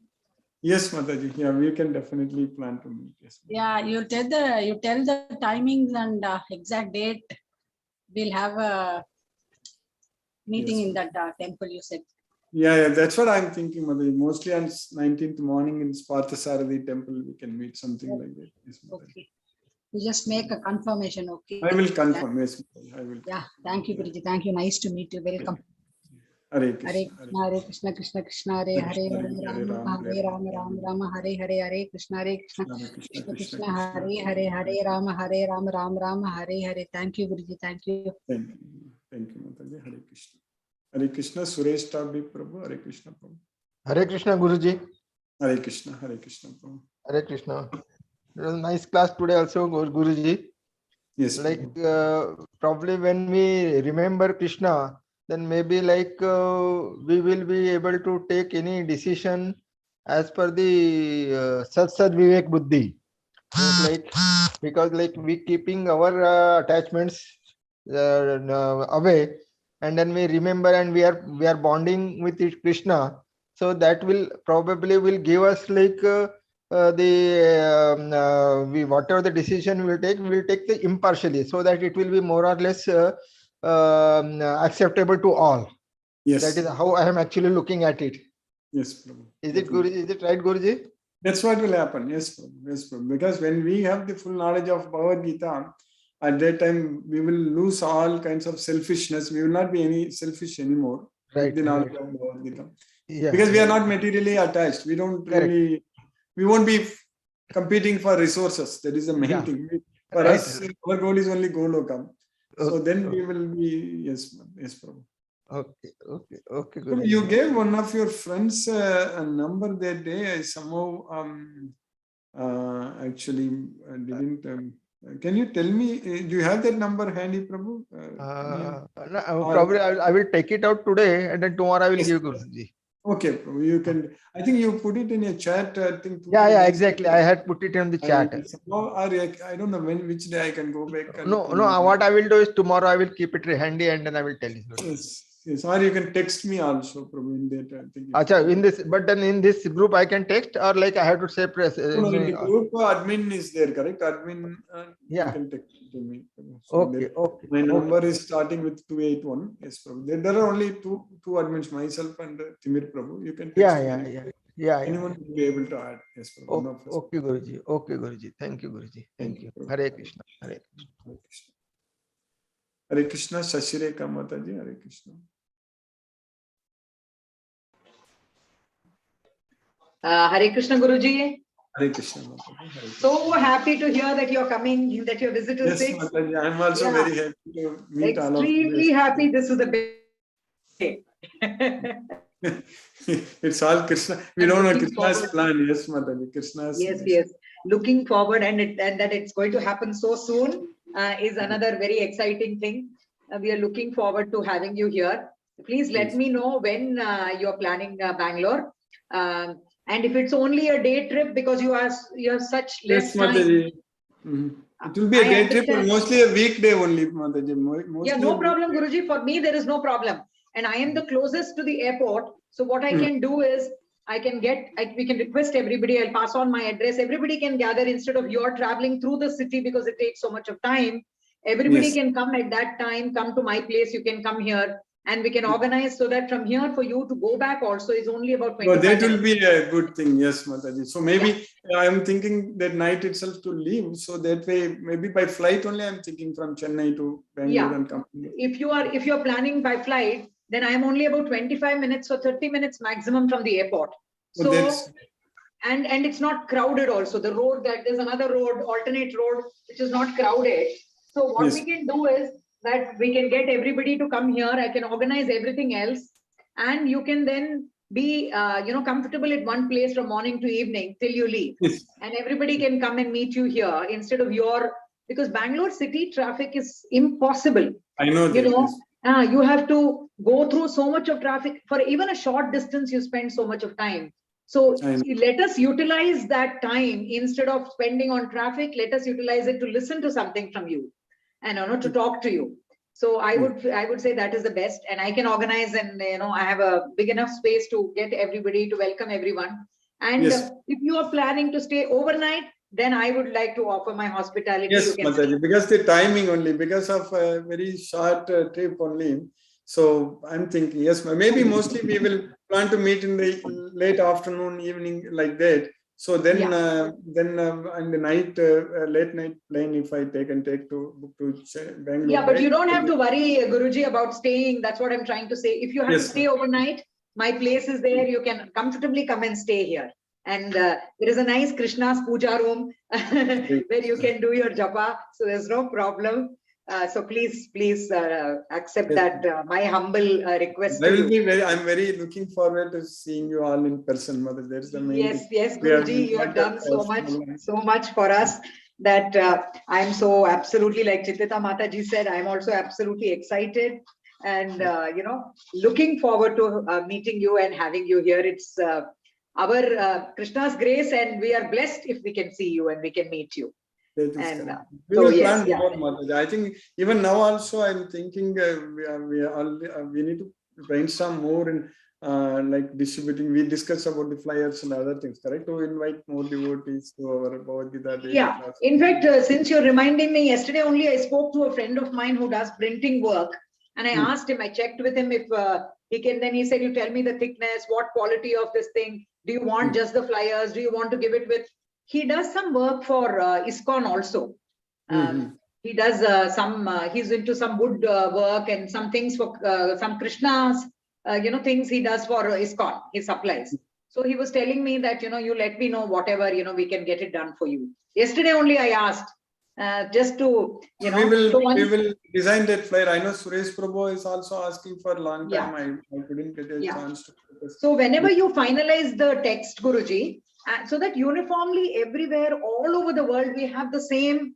Yes, Mataji. Yeah, we can definitely plan to meet. Yes. Yeah, you tell the timings and exact date. We'll have a meeting in that temple you said. Yeah, that's what I'm thinking, Mataji. Mostly on 19th morning in Parthasarathi temple, we can meet something like that. Yes, okay. You just make a confirmation, okay? I will confirm. Yes, I will. Yeah, thank you, Guruji. Thank you. Nice to meet you. Welcome. Hare Krishna. Hare Krishna, Krishna Krishna, Hare Hare, Hare Rama, Hare Hare, Krishna Krishna, Krishna Hare Hare, Hare Rama, Hare Hare. Thank you, Guruji. Thank you. Thank you, Mataji. Hare Krishna. Hare Krishna. Suresh Tabi Prabhu. Hare Krishna Prabhu. Hare Krishna, Guruji. Hare Krishna, Hare Krishna. Prabhu. Hare Krishna. It was a nice class today also, Guruji. Yes. Like probably when we remember Krishna, then maybe like we will be able to take any decision as per the Sat Vivek Buddhi. It's like, because like we keeping our attachments away, and then we remember and we are bonding with it, Krishna. So that will probably will give us like we whatever the decision we will take the impartially, so that it will be more or less acceptable to all. Yes. That is how I am actually looking at it. Yes, Prabhu. Is it Guruji? Is it right, Guruji? That's what will happen. Yes, Prabhu. Yes, Prabhu. Because when we have the full knowledge of Bhagavad Gita, at that time we will lose all kinds of selfishness. We will not be any selfish anymore. Right. With the knowledge of Bhagavad Gita. Yeah. Because we are not materially attached. We don't really. We won't be competing for resources. That is the main thing. For us, our goal is only Golokam. So then we will be, yes, Prabhu. Okay. Prabhu, you gave one of your friends a number that day. I somehow actually didn't. Can you tell me? Do you have that number handy, Prabhu? Probably I will take it out today, and then tomorrow I will give Guruji. Okay, Prabhu, you can. I think you put it in a chat. I think. Yeah, exactly. I had put it in the chat. I don't know which day I can go back. And No. What I will do is tomorrow I will keep it handy, and then I will tell you. Yes. Or you can text me also, Prabhu, in that. I think. Acha, in this, but then in this group I can text, or like I have to say press. No, in the group admin is there, correct? Admin. You can text to me. So Okay. My number is starting with 281. Yes, Prabhu. There are only two admins, myself and Timir Prabhu. You can text me. Yeah. Anyone will be able to add. Yes, Prabhu. No problem. Okay, Guruji. Okay, Guruji. Thank you, Guruji. Thank you. Hare Krishna. Hare Krishna. Hare Krishna. Shashireka Mataji. Hare Krishna. Hare Krishna, Guruji. Hare Krishna. Hare So happy to hear that you're coming, that your visit is 6. Mataji, I'm also very happy to meet all of you. Extremely happy. This is the best day. It's all Krishna. We don't know Krishna's plan. Yes, Mataji. Krishna's. Yes. Looking forward, and that it's going to happen so soon is another very exciting thing. We are looking forward to having you here. Please let me know when you're planning Bangalore. And if it's only a day trip, because you have such less time. Mataji. It will be a day trip, but mostly a weekday only, Mataji. No problem, Guruji. For me, there is no problem. And I am the closest to the airport. So what I can do is, we can request everybody, I'll pass on my address. Everybody can gather instead of you're traveling through the city because it takes so much of time. Everybody can come at that time, come to my place. You can come here. And we can organize so that from here for you to go back also is only about 25 minutes. That will be a good thing, yes, Mataji. So maybe I'm thinking that night itself to leave. So that way, maybe by flight only, I'm thinking from Chennai to Bangalore and come. If you're planning by flight, then I'm only about 25 minutes or 30 minutes maximum from the airport. So and it's not crowded also. The road, there's another road, alternate road, which is not crowded. So what we can do is that we can get everybody to come here. I can organize everything else, and you can then be comfortable at one place from morning to evening till you leave. And everybody can come and meet you here instead of because Bangalore city traffic is impossible. I know that. You have to go through so much of traffic. For even a short distance, you spend so much of time. So let us utilize that time instead of spending on traffic. Let us utilize it to listen to something from you. And to talk to you. So I would say that is the best, and I can organize, and I have a big enough space to get everybody, to welcome everyone. And if you are planning to stay overnight, then I would like to offer my hospitality. Yes, Mataji, because the timing only, because of a very short trip only. So I'm thinking, yes, maybe mostly we will plan to meet in the late afternoon, evening, like that. So then, in the night, late night plane, if I take to Bangalore. Yeah, but you don't have to worry, Guruji, about staying. That's what I'm trying to say. If you have to stay overnight, my place is there. You can comfortably come and stay here. And there is a nice Krishna's puja room where you can do your japa. So there's no problem. So please accept that my humble request I to will you. be very. I'm very looking forward to seeing you all in person, Mother. There's the main Yes, thing. yes, We have Guruji, you have met done so much for us that I'm so absolutely, like Chitita Mataji said, I'm also absolutely excited and looking forward to meeting you and having you here. It's our Krishna's grace, and we are blessed if we can see you and we can meet you. That is And correct. We so will yes, plan more, Mataji. I think even now also I'm thinking we need to brainstorm more in like distributing. We discussed about the flyers and other things, correct? To invite more devotees to our Bhagavad Gita daily yeah. class. In fact, since you're reminding me, yesterday only I spoke to a friend of mine who does printing work, and I asked him, I checked with him if he can. Then he said, "You tell me the thickness, what quality of this thing. Do you want just the flyers? Do you want to give it with?" He does some work for ISKCON also. He does he's into some wood work and some things for some Krishna's, things he does for ISKCON, he supplies. So he was telling me that, you let me know whatever, we can get it done for you. Yesterday only I asked, just to, we will design that flyer. I know Suresh Prabhu is also asking for a long time. I couldn't get a chance to. So whenever you finalize the text, Guruji, so that uniformly everywhere, all over the world, we have the same,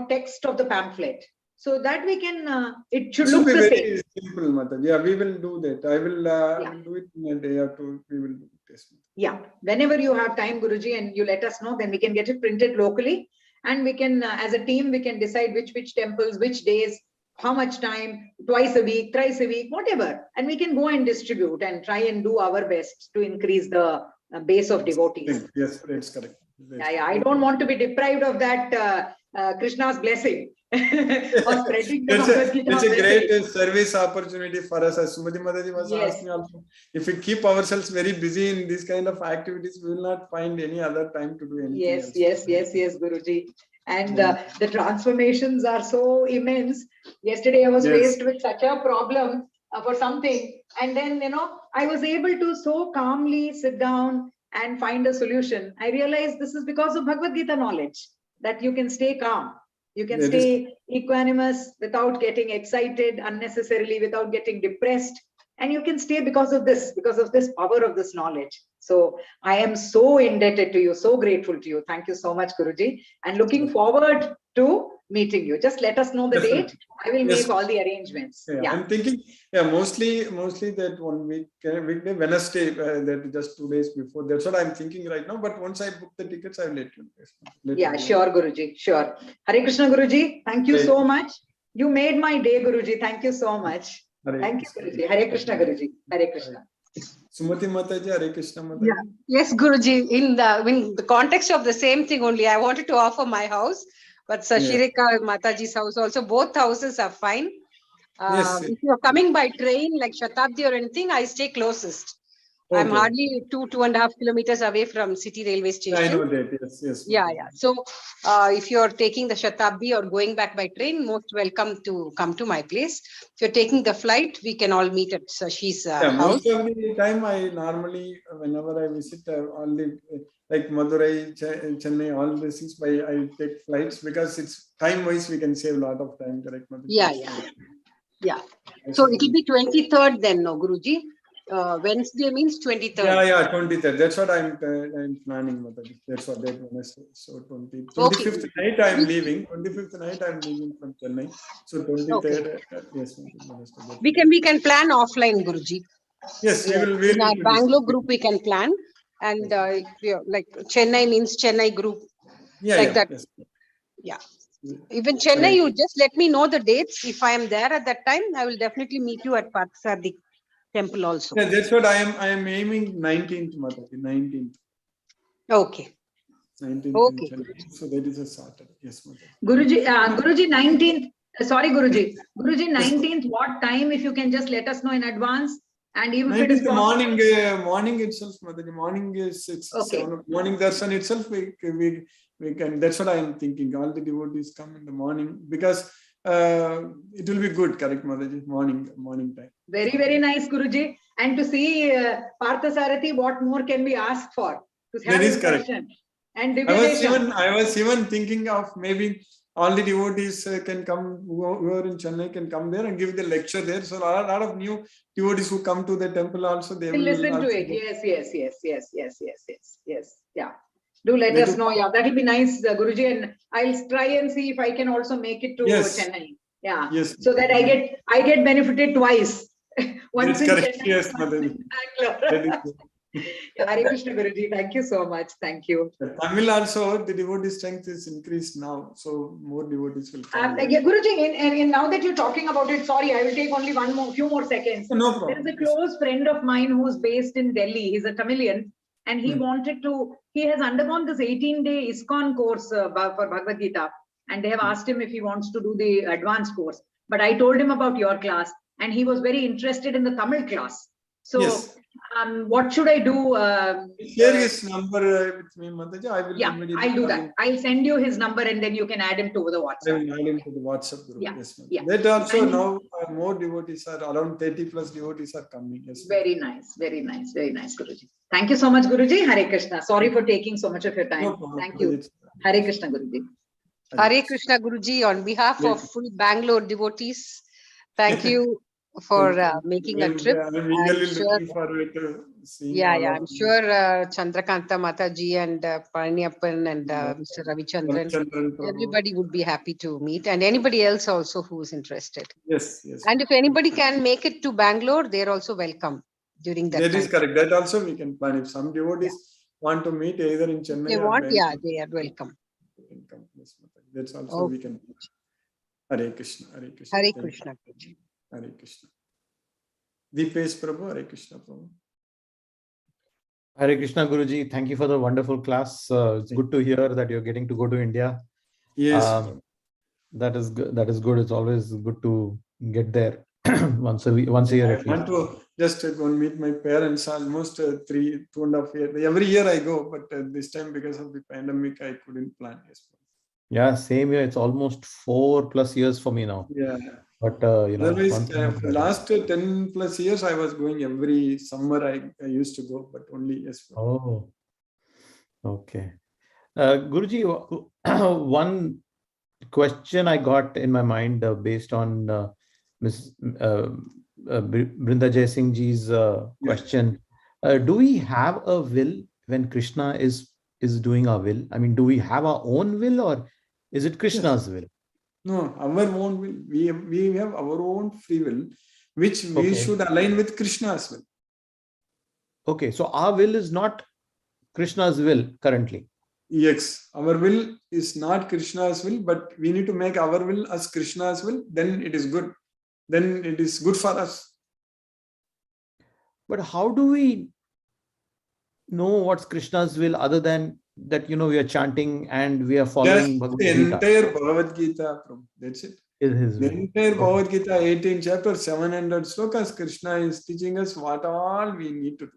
text of the pamphlet. So that we can, it should look the very same. simple, Mataji. Yeah, we will do that. I will do it in a day or two. We will do it. Yeah, whenever you have time, Guruji, and you let us know, then we can get it printed locally, and we can, as a team, we can decide which temples, which days, how much time, twice a week, thrice a week, whatever, and we can go and distribute and try and do our best to increase the base of devotees. Yes, that's correct. I don't want to be deprived of that Krishna's blessing. Or spreading the Bhagavad Gita it's a message. great service opportunity for us. As Sumati Mataji was asking also, if we keep ourselves very busy in these kind of activities, we will not find any other time to do anything else. Yes, Guruji. And the transformations are so immense. Yesterday I was faced with such a problem for something, and then I was able to so calmly sit down and find a solution. I realized this is because of Bhagavad Gita knowledge, that you can stay calm. You can stay equanimous without getting excited unnecessarily, without getting depressed. And you can stay because of this power of this knowledge. So I am so indebted to you, so grateful to you. Thank you so much, Guruji. And looking forward to meeting you. Just let us know the date. I will make all the arrangements. I'm thinking, mostly that 1 week, weekday, Wednesday, that just 2 days before. That's what I'm thinking right now. But once I book the tickets, I'll let you know. Sure, Guruji. Sure. Hare Krishna, Guruji. Thank you so much. You made my day, Guruji. Thank you so much. Thank you, Guruji. Hare Krishna, Guruji. Hare Krishna. Sumati Mataji, Hare Krishna Mataji. Yes, Guruji. In the context of the same thing only, I wanted to offer my house, but Sashirika Mataji's house also. Both houses are fine. If you're coming by train, like Shatabdi or anything, I stay closest. I'm hardly 2.5 kilometers away from City Railway Station. I know that, yes. Yeah. So if you're taking the Shatabdi or going back by train, most welcome to come to my place. If you're taking the flight, we can all meet at Sashi's house. Most of the time, I normally, whenever I visit, all the, like Madurai, Chennai, all these things, I take flights because it's time-wise, we can save a lot of time, correct? Yeah. So it will be 23rd then, no, Guruji? Wednesday means 23rd. Yeah, 23rd. That's what I'm planning, Mataji. That's what that Wednesday. So 25th night I'm leaving. 25th night I'm leaving from Chennai. So 23rd, yes. We can plan offline, Guruji. Yes, we will. In our Bangalore group, we can plan. And like Chennai means Chennai group. Like that. Yes. Yeah. Even Chennai, you just let me know the dates. If I am there at that time, I will definitely meet you at Parthasarthi temple also. Yeah, that's what I am aiming 19th, Mataji, 19th. Okay. 19th. Okay. So that is a Saturday. Yes, Mataji. Guruji 19th. Sorry, Guruji. Guruji 19th, what time? If you can just let us know in advance. And even if it is morning itself, Mataji. Morning is morning darshan itself. We can. That's what I am thinking. All the devotees come in the morning because it will be good, correct, Mataji? Morning time. Very, very nice, Guruji. And to see Parthasarathi, what more can we ask for? To have that is correct. And I was even thinking of maybe all the devotees can come, who are in Chennai can come there and give the lecture there. So a lot of new devotees who come to the temple also, they will listen also to it. go. Yes. Yeah. Do let us know. Yeah, that will be nice, Guruji. And I'll try and see if I can also make it to Chennai. Yeah. Yes. So that I get benefited twice. Once in correct. Chennai, Yes, once in Bangalore. Hare Krishna, Guruji. Thank you so much. Thank you. Tamil also, the devotee strength is increased now. So more devotees will come. Guruji, and now that you're talking about it, sorry, I will take only few more seconds. No problem. There is a close friend of mine who's based in Delhi. He's a Tamilian. And he he has undergone this 18-day ISKCON course for Bhagavad Gita. And they have asked him if he wants to do the advanced course. But I told him about your class and he was very interested in the Tamil class. So yes. What should I do? Share his number with me, Mataji. I will immediately. I'll do that. I'll send you his number and then you can add him to the WhatsApp. I will add him to the WhatsApp group. Yeah. Yes, yeah. That also now more devotees are around 30 plus devotees are coming. Yes. Very nice, Guruji. Thank you so much, Guruji. Hare Krishna. Sorry for taking so much of your time. No, thank you. Hare Krishna, Guruji. Hare Krishna, Guruji. On behalf of full Bangalore devotees, thank you for making a trip. I'm eagerly looking forward to seeing I'm sure Chandrakanta Mataji and Paraniappan and Mr. Ravichandran, everybody would be happy to meet, and anybody else also who is interested. Yes. And if anybody can make it to Bangalore, they're also welcome during that time. That is correct. That also we can plan. If some devotees want to meet either in Chennai they or want, Bangalore, they are welcome. That's also we can. Hare Krishna. Hare Krishna. Hare Krishna. Hare Krishna. Deepesh Prabhu, Hare Krishna Prabhu. Hare Krishna Guruji, thank you for the wonderful class. It's good to hear that you're getting to go to India. Yes. That is good. That is good. It's always good to get there once a year at least. I want to just go and meet my parents almost 2.5 years. Every year I go, but this time because of the pandemic, I couldn't plan. Yes. Yeah, same here. It's almost 4+ years for me now. Yeah. But otherwise, last 10 plus years, I was going every summer. I used to go, but only yes. Oh, okay. Guruji, one question I got in my mind based on Ms. Brinda Jai Singh ji's question. Do we have a will when Krishna is doing our will? I mean, do we have our own will or is it Krishna's will? No, our own will. We have our own free will, which we should align with Krishna's will. Okay, so our will is not Krishna's will currently. Yes, our will is not Krishna's will, but we need to make our will as Krishna's will. Then it is good. Then it is good for us. But how do we know what's Krishna's will other than that, we are chanting and we are following Just Bhagavad the Gita? entire Bhagavad Gita. That's it. The entire Bhagavad Gita, 18 chapters, 700 slokas, Krishna is teaching us what all we need to do.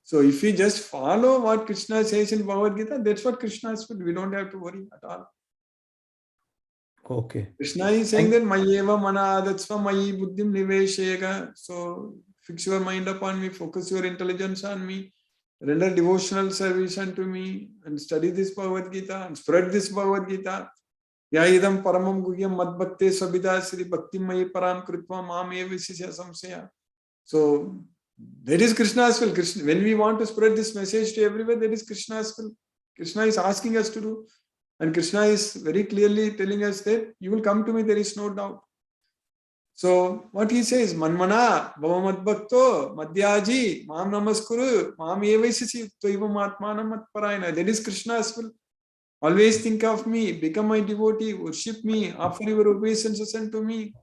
So if we just follow what Krishna says in Bhagavad Gita, that's what Krishna is for. We don't have to worry at all. Okay. Krishna is saying that Mayeva mana adatsva mayi buddhim niveshega. So fix your mind upon me, focus your intelligence on me, render devotional service unto me, and study this Bhagavad Gita and spread this Bhagavad Gita. Yaidam paramam guhyam madbhakte sabhida sri bhakti mayi param kritva mam eva sisya samsaya. So that is Krishna's will. When we want to spread this message to everywhere, that is Krishna's will. Krishna is asking us to do. And Krishna is very clearly telling us that you will come to me, there is no doubt. So what he says, Manmana, Bhava Madbhakto, Madhyaji, Mam Namaskuru, Mam Evaisisi, Toiva Matmana Matparayana. That is Krishna's will. Always think of me, become my devotee, worship me, offer your obeisances unto me.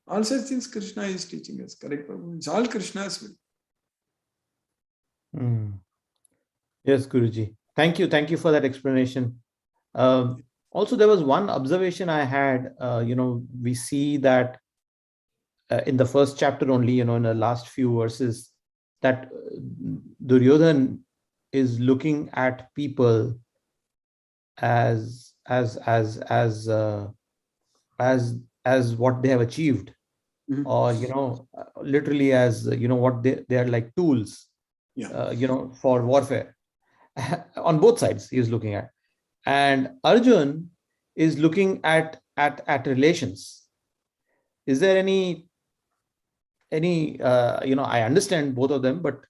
All such things Krishna is teaching us, correct? It's all Krishna's will. Yes, Guruji. Thank you for that explanation. Also, there was one observation I had. We see that in the first chapter only, in the last few verses, that Duryodhan is looking at people as what they have achieved, or literally as what they are like tools, for warfare. On both sides, he is looking at. And Arjun is looking at relations. Is there any I understand both of them, but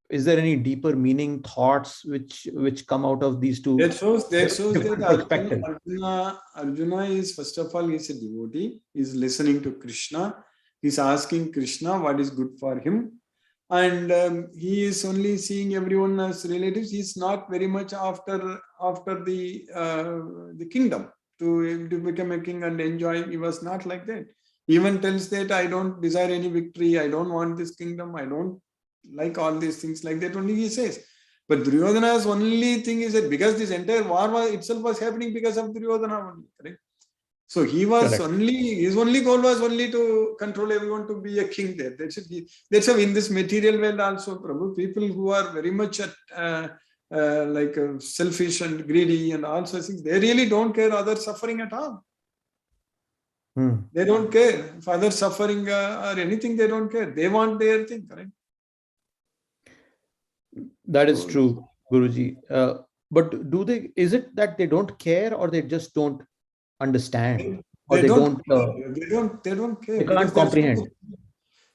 is there any deeper meaning, thoughts which come out of these two That shows that different perspectives? Arjuna is, first of all, he's a devotee. He's listening to Krishna. He's asking Krishna what is good for him. And he is only seeing everyone as relatives. He's not very much after the kingdom to become a king and enjoy. He was not like that. He even tells that I don't desire any victory. I don't want this kingdom. I don't like all these things like that. Only he says. But Duryodhana's only thing is that because this entire war itself was happening because of Duryodhana only, correct? So he was his only goal was only to control everyone, to be a king there. That's how in this material world also, Prabhu, people who are very much selfish and greedy and all such things, they really don't care others suffering at all. They don't care if others suffering or anything. They don't care. They want their thing, correct? That is true, Guruji. But is it that they don't care, or they just don't understand, or they don't care. They can't comprehend.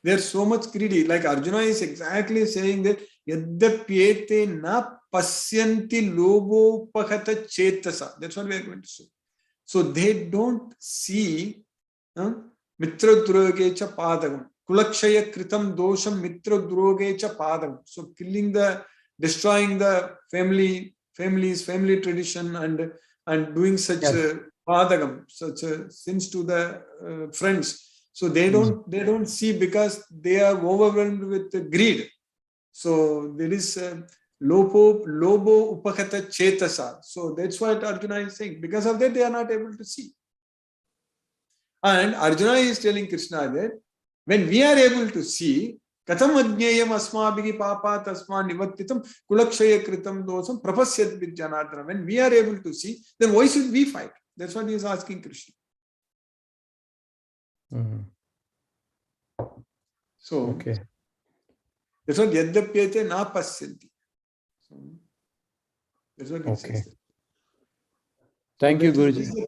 They're so much greedy. Like Arjuna is exactly saying that Yadapyete na pasyanti lobopahata chetasa. That's what we are going to say. So they don't see mitra drogecha padagam. Kulakshaya kritam dosham mitra drogecha padagam. So destroying the family tradition and doing such padagam, such sins to the friends. So they don't see because they are overwhelmed with greed. So there is lobo upakata chetasa. So that's what Arjuna is saying. Because of that, they are not able to see. And Arjuna is telling Krishna that when we are able to see, katham ajneyam asmabhigi papa tasma nivattitam kulakshaya kritam dosam prapasyat vidyanardana. When we are able to see, then why should we fight? That's what he is asking Krishna. So, that's what yadapyate na pasyanti. So, that's what he says. Thank you, Guruji.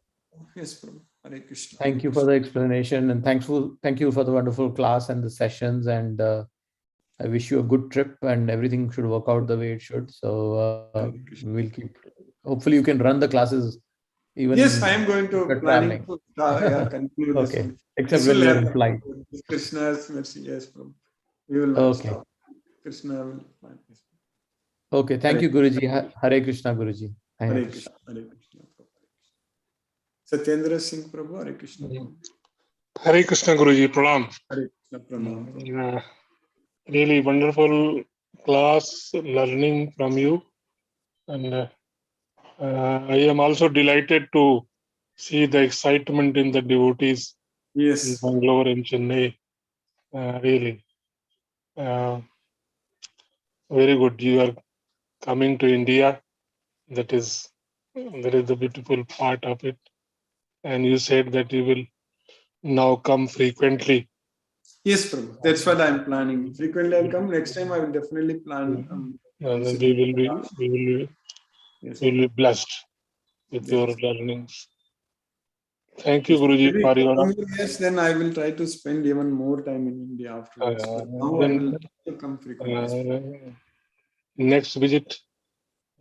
Yes, Prabhu. Hare Krishna. Thank you for the explanation, and thank you for the wonderful class and the sessions, and I wish you a good trip and everything should work out the way it should. So we'll keep, hopefully you can run the classes even. Yes, I am going to planning to conclude this okay. one. Except when you're in flight. Krishna's mercy, yes, Prabhu. We will not stop. Krishna will plan. Okay, thank you, Guruji. Hare Krishna, Guruji. Hare Krishna. Hare Krishna. Satyendra Singh Prabhu, Hare Krishna. Hare Krishna, Guruji. Pranam. Hare Krishna, Pranam. Really wonderful class, learning from you. And I am also delighted to see the excitement in the devotees in Bangalore and Chennai. Really. Very good. You are coming to India. That is the beautiful part of it. And you said that you will now come frequently. Yes, Prabhu. That's what I'm planning. Frequently I'll come. Next time I will definitely plan. And we will be blessed with your learnings. Thank you, Guruji, for your. Yes, then I will try to spend even more time in India afterwards. But now I will come frequently. Next visit,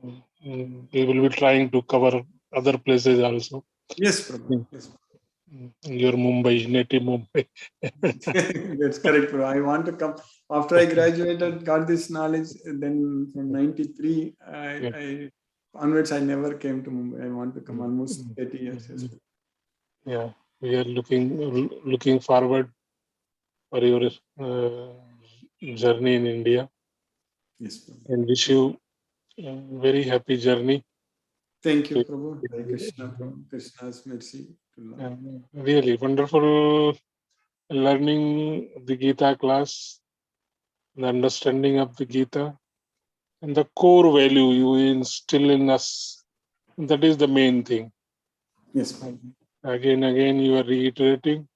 we will be trying to cover other places also. Yes, Prabhu. Yes. Your Mumbai, native Mumbai. That's correct, Prabhu. I want to come. After I graduated, got this knowledge, then from 93, onwards, I never came to Mumbai. I want to come almost 30 years. Yes. Yeah, we are looking forward for your journey in India. Yes, Prabhu. And wish you a very happy journey. Thank you, Prabhu. Hare Krishna, Prabhu. Krishna's mercy. Really wonderful learning the Gita class, the understanding of the Gita, and the core value you instill in us. That is the main thing. Yes. Again, you are reiterating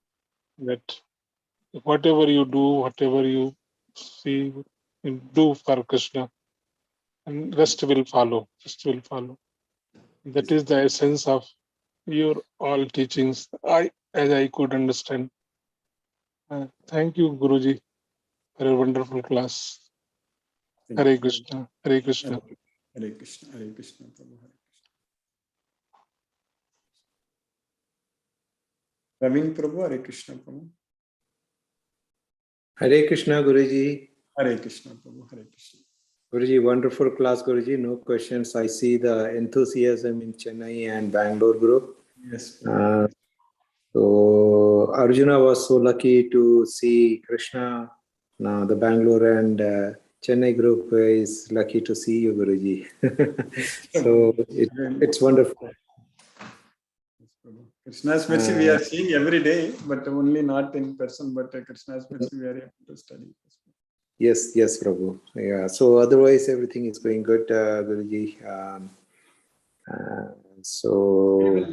that whatever you do, whatever you see, do for Krishna, and rest will follow. Rest will follow. That is the essence of your all teachings. As I could understand. Thank you, Guruji, for a wonderful class. Hare Krishna, Hare Krishna. Hare Krishna, Hare Krishna, Prabhu, Hare Krishna. Ravin Prabhu, Hare Krishna, Prabhu. Hare Krishna, Guruji. Hare Krishna, Prabhu, Hare Krishna. Guruji, wonderful class, Guruji. No questions. I see the enthusiasm in Chennai and Bangalore group. Yes. So Arjuna was so lucky to see Krishna. Now the Bangalore and Chennai group is lucky to see you, Guruji. So it's wonderful. Krishna's mercy we are seeing every day, but only not in person, but Krishna's mercy we are able to study. Yes, Prabhu. Yeah. So otherwise everything is going good, Guruji. So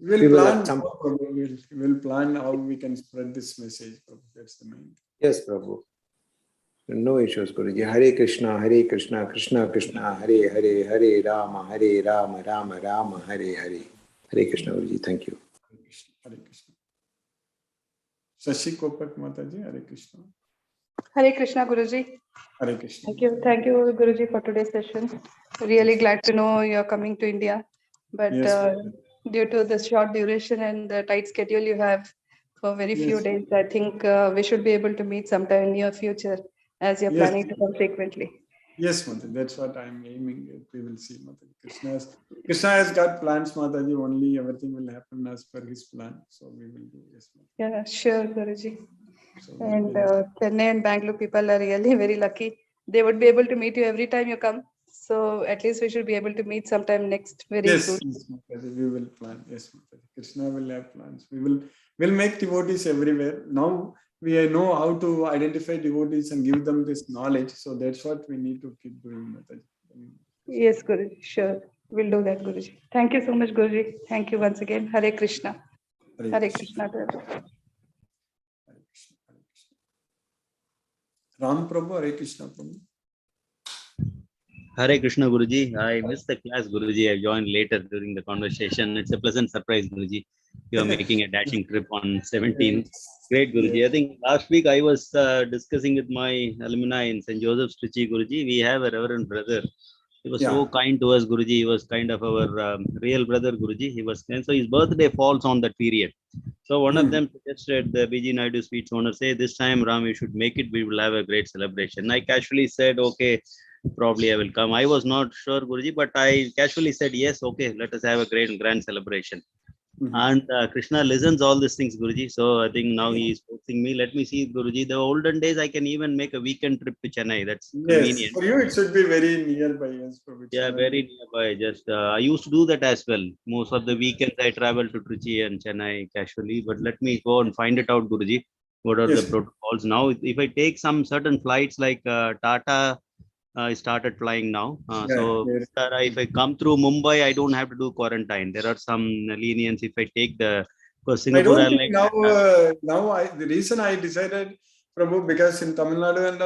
we will plan how we can spread this message. That's the main. Yes, Prabhu. No issues, Guruji. Hare Krishna, Krishna Krishna, Hare Hare, Hare Rama, Rama Rama, Hare Hare. Hare Krishna, Guruji. Thank you. Hare Krishna. Shashi Kopak Mataji, Hare Krishna. Hare Krishna, Guruji. Hare Krishna. Thank you, Guruji, for today's session. Really glad to know you're coming to India, but due to the short duration and the tight schedule you have for very few days, I think we should be able to meet sometime in near future, as you're planning to come frequently. Yes, Mataji, that's what I'm aiming at. We will see, Mataji. Krishna has got plans, Mataji. Only everything will happen as per his plan. So we will do. Yes, Mataji. Yeah, sure, Guruji. And Chennai and Bangalore people are really very lucky. They would be able to meet you every time you come. So at least we should be able to meet sometime next very soon. Yes, Mataji, we will plan. Yes, Mataji. Krishna will have plans. We'll make devotees everywhere. Now we know how to identify devotees and give them this knowledge. So that's what we need to keep doing, Mataji. Yes, Guruji. Sure. We'll do that, Guruji. Thank you so much, Guruji. Thank you once again. Hare Krishna. Hare Krishna. Ram Prabhu, Hare Krishna Prabhu. Hare Krishna, Guruji. I missed the class, Guruji. I joined later during the conversation. It's a pleasant surprise, Guruji. You are making a dashing trip on 17th. Great, Guruji. I think last week I was discussing with my alumni in St. Joseph's, Trichy, Guruji. We have a reverend brother. He was so kind to us, Guruji. He was kind of our real brother, Guruji. He was, and so his birthday falls on that period. So one of them suggested, the BG Naidu Sweets owner, say, this time, Ram, you should make it. We will have a great celebration. I casually said, okay, probably I will come. I was not sure, Guruji, but I casually said, yes, okay, let us have a great and grand celebration. And Krishna listens all these things, Guruji. So I think now he is forcing me. Let me see, Guruji. The olden days, I can even make a weekend trip to Chennai. That's convenient. For you, it should be very nearby. Yes, yeah, very nearby. Just I used to do that as well. Most of the weekends, I travel to Trichy and Chennai casually. But let me go and find it out, Guruji. What are the protocols now? If I take some certain flights like Tata, I started flying now. If I come through Mumbai, I don't have to do quarantine. There are some lenience if I take the Singapore Airlines. The reason I decided, Prabhu, because in Tamil Nadu and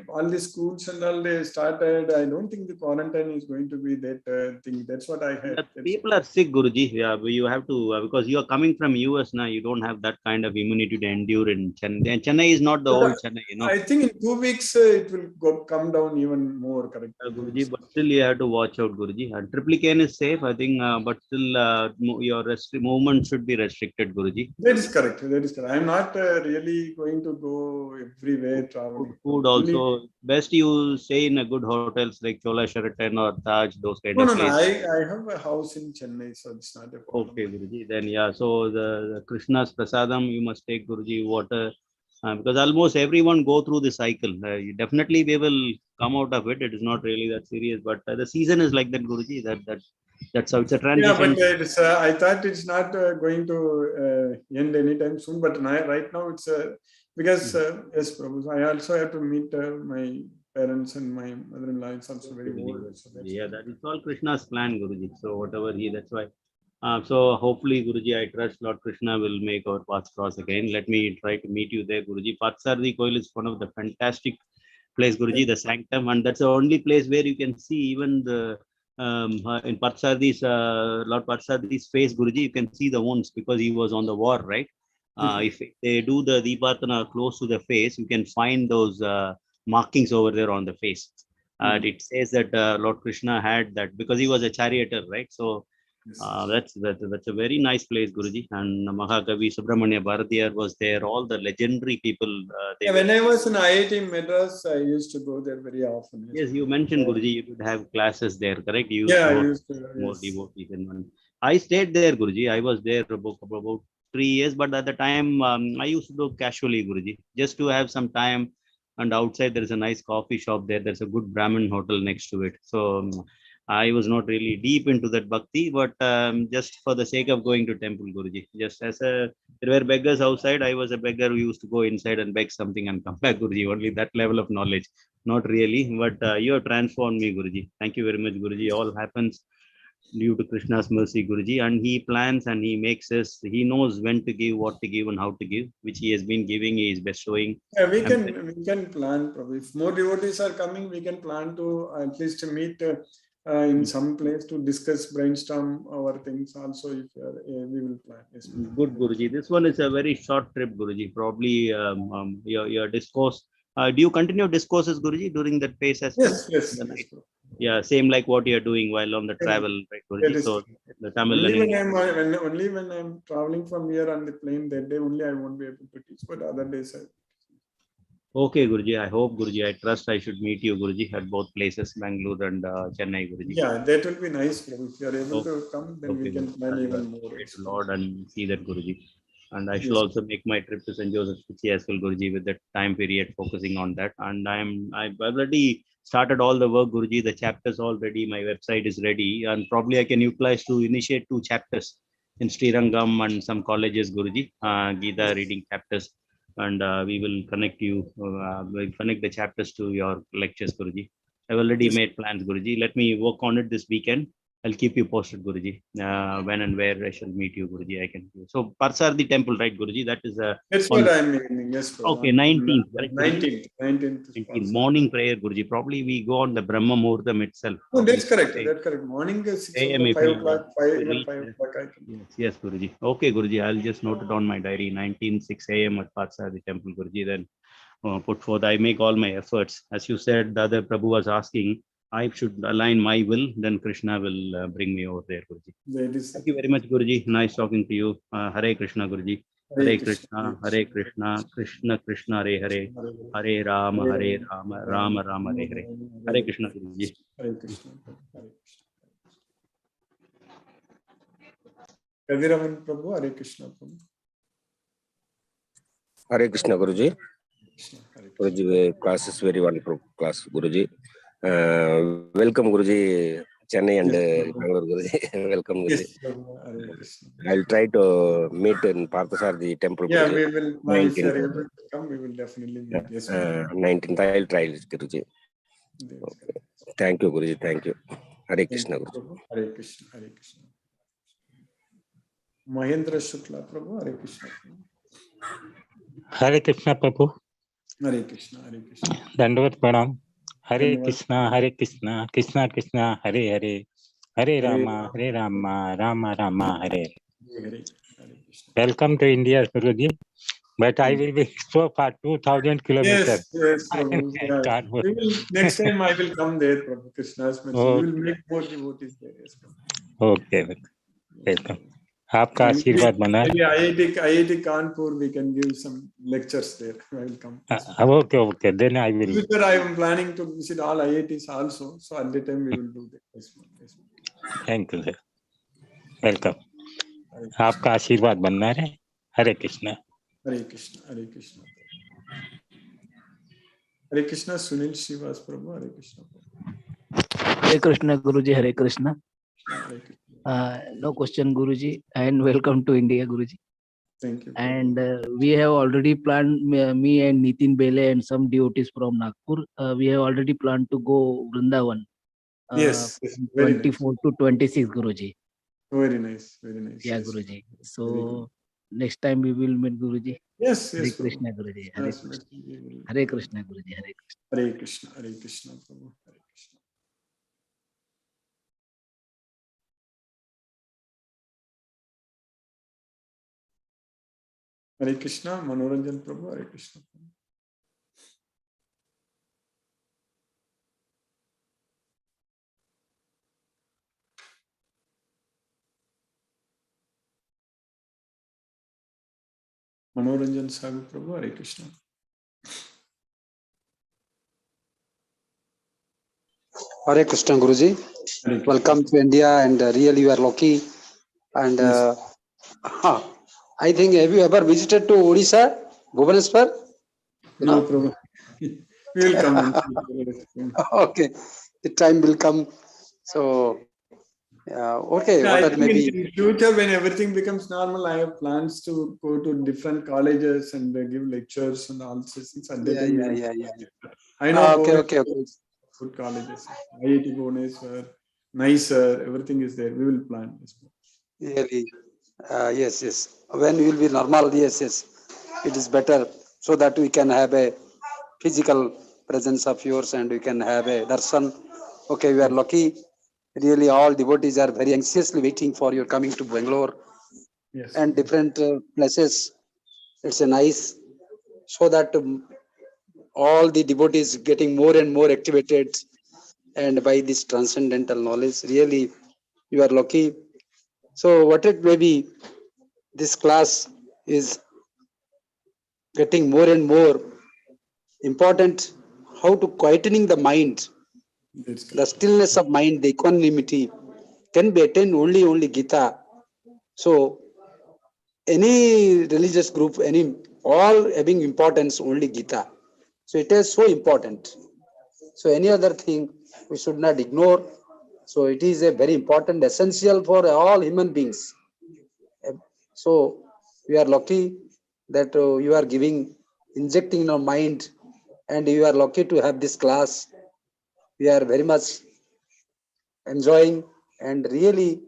all the schools and all they started. I don't think the quarantine is going to be that thing. That's what I had. People are sick, Guruji. Yeah, you have to because you are coming from US now. You don't have that kind of immunity to endure in Chennai. Chennai is not the old Chennai, you know. I think in 2 weeks it will come down even more. Correct, Guruji. But still you have to watch out, Guruji. Triple Cane is safe, I think, but still your movement should be restricted, Guruji. That is correct. That is correct. I am not really going to go everywhere traveling. Food also best you stay in a good hotels like Chola Sheraton or Taj, those kind of places. No. I have a house in Chennai, so it's not a problem. Okay, Guruji. Then yeah, so the Krishna's prasadam you must take, Guruji, water, because almost everyone go through the cycle. Definitely we will come out of it. It is not really that serious, but the season is like that, Guruji. That's how it's a transition. Yeah, but I thought it's not going to end anytime soon. But right now it's because yes, Prabhu. I also have to meet my parents and my mother-in-law. It's also very old. So that is all Krishna's plan, Guruji. So whatever that's why. So hopefully, Guruji, I trust Lord Krishna will make our paths cross again. Let me try to meet you there, Guruji. Patsardi Koil is one of the fantastic place, Guruji, the sanctum, and that's the only place where you can see even the in Parsadi's Lord Parsadi's face, Guruji, you can see the wounds because he was on the war, right? If they do the Deepartana close to the face, you can find those markings over there on the face. It says that Lord Krishna had that because he was a charioteer, right? So that's a very nice place, Guruji. And Mahakavi Subramanya Bharatiyar was there. All the legendary people. When I was in IIT Madras, I used to go there very often. Yes, you mentioned, Guruji, you did have classes there, correct? You Yeah, I used used to to. more Yes. devotees in one. I stayed there, Guruji. I was there about 3 years, but at the time I used to go casually, Guruji, just to have some time. And outside there is a nice coffee shop there. There's a good Brahmin hotel next to it. So I was not really deep into that bhakti, but just for the sake of going to temple, Guruji. Just as there were beggars outside, I was a beggar who used to go inside and beg something and come back, Guruji. Only that level of knowledge. Not really, but you have transformed me, Guruji. Thank you very much, Guruji. All happens due to Krishna's mercy, Guruji, and he plans and he makes us, he knows when to give, what to give, and how to give, which he has been giving, he is bestowing. Yeah, we can plan. Probably if more devotees are coming, we can plan to at least meet in some place to discuss, brainstorm our things. Also, if we will plan. Yes. Good, Guruji. This one is a very short trip, Guruji. Probably your discourse. Do you continue discourses, Guruji, during that phase as well? Yes. Yeah, same like what you are doing while on the travel, right, Guruji? So the Tamil Only learning. when I'm traveling from here on the plane, that day only I won't be able to teach, but other days I. Okay, Guruji. I hope, Guruji. I trust I should meet you, Guruji, at both places, Bangalore and Chennai, Guruji. Yeah, that will be nice. If you are able to come, then we can plan even more. Pray to Lord and see that, Guruji. And I shall also make my trip to St. Joseph's City as well, Guruji, with that time period focusing on that. And I've already started all the work, Guruji. The chapters already, my website is ready, and probably I can utilize to initiate 2 chapters in Srirangam and some colleges, Guruji, Gita reading chapters. And we will connect you, we'll connect the chapters to your lectures, Guruji. I've already made plans, Guruji. Let me work on it this weekend. I'll keep you posted, Guruji. When and where I shall meet you, Guruji. I can. So Parsardi temple, right, Guruji? That is That's what I'm meaning. Yes. Okay, 19th. 19th. Morning prayer, Guruji. Probably we go on the Brahma Muhurtam itself. Oh, that's correct. That's correct. Morning is 6 o'clock, 5 o'clock, 5 o'clock. I can. Yes, Guruji. Okay, Guruji. I'll just note it on my diary. 19, 6 a.m. at Parsardi temple, Guruji. Then put forth. I make all my efforts. As you said, the other Prabhu was asking, I should align my will, then Krishna will bring me over there, Guruji. Thank you very much, Guruji. Nice talking to you. Hare Krishna, Guruji. Hare Krishna, Hare Krishna, Krishna Krishna, Hare Hare, Hare Rama, Hare Rama, Rama Rama, Hare Hare. Hare Krishna, Guruji. Hare Krishna. Kaviraman Prabhu, Hare Krishna Prabhu. Hare Krishna, Guruji. Guruji, class is very wonderful class, Guruji. Welcome, Guruji, Chennai and Bangalore, Guruji. Welcome, Guruji. I'll try to meet in Parthasarthi temple. Yeah, Guruji. we will. If you are able to come, we will definitely meet. Yes, 19th, I'll try, Guruji. Okay. Thank you, Guruji. Thank you. Hare Krishna, Guruji. Hare Krishna, Hare Krishna. Mahendra Shukla Prabhu, Hare Krishna. Hare Krishna, Prabhu. Hare Krishna, Hare Krishna. Dandavat Pranam. Hare Krishna, Hare Krishna, Krishna Krishna, Hare Hare, Hare Rama, Hare Rama, Rama Rama, Hare Hare. Welcome to India, Guruji. But I will be so far, 2,000 kilometers. Yes, Prabhu. Yeah. Next time I will come there, Prabhu. Krishna's mercy. We will make more devotees there. Yes, Okay, welcome. आपका आशीर्वाद बना रहे। IIT Kanpur, we can give some lectures there. I will come. Okay. Then I will. Future, I am planning to visit all IITs also. So at the time we will do that. Yes. Thank you, sir. Welcome. आपका आशीर्वाद बनना रहे। हरे Krishna. Hare Krishna, Hare Krishna. Hare Krishna, Sunil Srivas Prabhu, Hare Krishna. Hare Krishna, Guruji, Hare Krishna. Hare Krishna. No question, Guruji, and welcome to India, Guruji. Thank you. And we have already planned, me and Nitin Bele and some devotees from Nagpur, we have already planned to go Vrindavan. Yes, 24 to 26, Guruji. Very nice, very nice. Yeah, yes. Guruji. So next time we will meet, Guruji. Yes. Hare Krishna, Guruji. Hare Krishna. Hare Krishna, Guruji. Hare Krishna. Hare Krishna, Hare Krishna, Prabhu. Hare Hare Krishna, Manoranjan Prabhu, Hare Krishna. Manoranjan Sagu Prabhu, Hare Krishna. Hare Krishna, Guruji. Welcome to India, and really you are lucky. And I think, have you ever visited to Odisha, Bhubaneswar? No, Prabhu. We will come. Okay, the time will come. So, okay, Yeah, what I are think maybe. in future, when everything becomes normal, I have plans to go to different colleges and give lectures and all these things. At that time, we will. I know Okay. good colleges. IIT Bhubaneswar, Mysore, everything is there. We will plan. Really, yes. When we will be normal, yes. It is better so that we can have a physical presence of yours and we can have a darshan. Okay, we are lucky. Really, all devotees are very anxiously waiting for your coming to Bangalore and different places. It's a nice, so that all the devotees getting more and more activated and by this transcendental knowledge. Really, you are lucky. So, what it may be, this class is getting more and more important. How to quietening the mind, the stillness of mind, the equanimity can be attained only Gita. So any religious group, all having importance only Gita. So it is so important. So any other thing we should not ignore. So it is a very important, essential for all human beings. So we are lucky that you are injecting in our mind, and you are lucky to have this class. We are very much enjoying, and really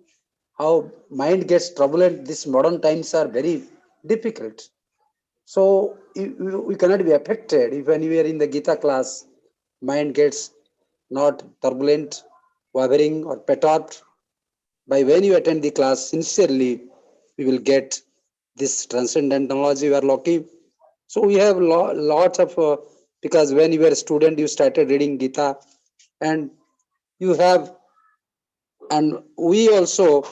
how mind gets turbulent. These modern times are very difficult. So we cannot be affected if when we are in the Gita class, mind gets not turbulent, wavering or perturbed. By when you attend the class sincerely, we will get this transcendental knowledge. We are lucky. So we have lots of, because when you were a student, you started reading Gita, and you have, and we also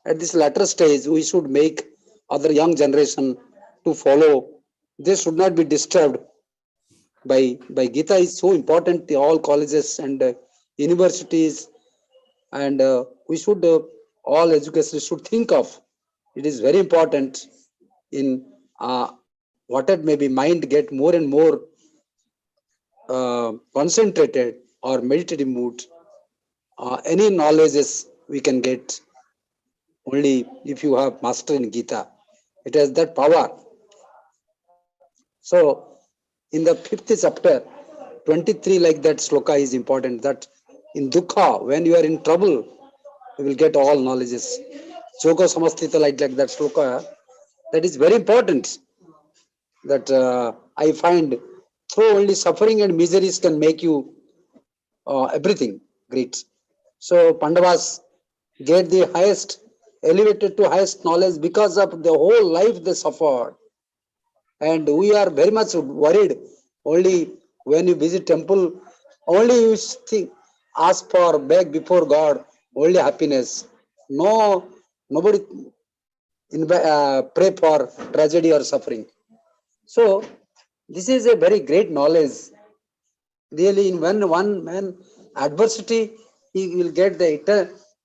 at this latter stage, we should make other young generation to follow. They should not be disturbed by Gita is so important. All colleges and universities, and we should all educators should think of. It is very important in what it may be, mind get more and more concentrated or meditative mood. Any knowledges we can get only if you have master in Gita. It has that power. So in the 5th chapter, 23, like that sloka is important, that in dukkha, when you are in trouble, you will get all knowledges. Joko samastita, like that sloka, that is very important. That I find through only suffering and miseries can make you everything great. So Pandavas get the highest, elevated to highest knowledge because of the whole life they suffered. And we are very much worried only when you visit temple, only you think, ask for, beg before God, only happiness. No, nobody pray for tragedy or suffering. So this is a very great knowledge. Really, in when one man adversity, he will get the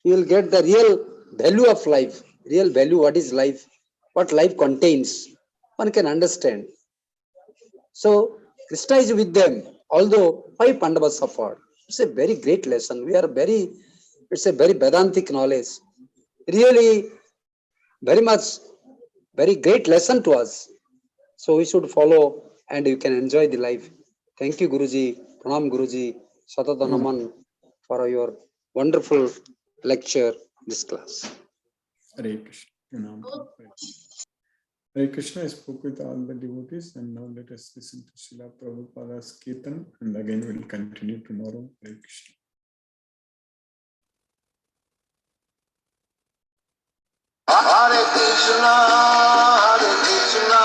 real value of life. Real value, what is life, what life contains. One can understand. So Krishna is with them, although 5 Pandavas suffered. It's a very great lesson. It's a very Vedantic knowledge. Really, very great lesson to us. So we should follow and you can enjoy the life. Thank you, Guruji. Pranam, Guruji. Satata Naman for your wonderful lecture, this class. Hare Krishna. Hare Krishna. I spoke with all the devotees, and now let us listen to Srila Prabhupada's Kirtan, and again we will continue tomorrow. Hare Krishna. Hare Krishna, Hare Krishna,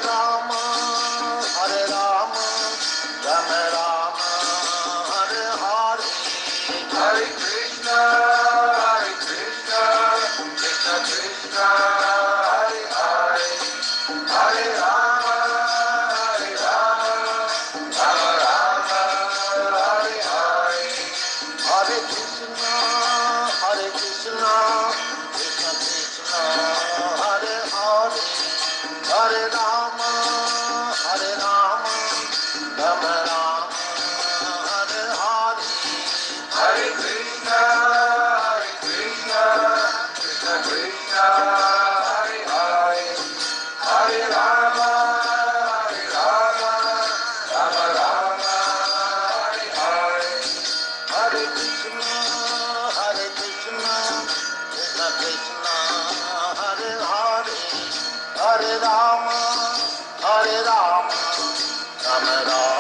Rama, Hare Rama, Rama Rama, Hare Hare, Hare Krishna, Krishna Krishna, Hare Hare, Hare Rama, Rama Rama, Hare Hare, Hare Krishna, Krishna Krishna, Hare Hare, Hare Rama, Rama Rama, Hare Hare, Hare Krishna, Krishna Krishna, Hare Hare, Hare Rama, Rama Rama, Hare Hare, Hare Krishna, Krishna Krishna, Hare Hare, Hare Rama, Rama Rama,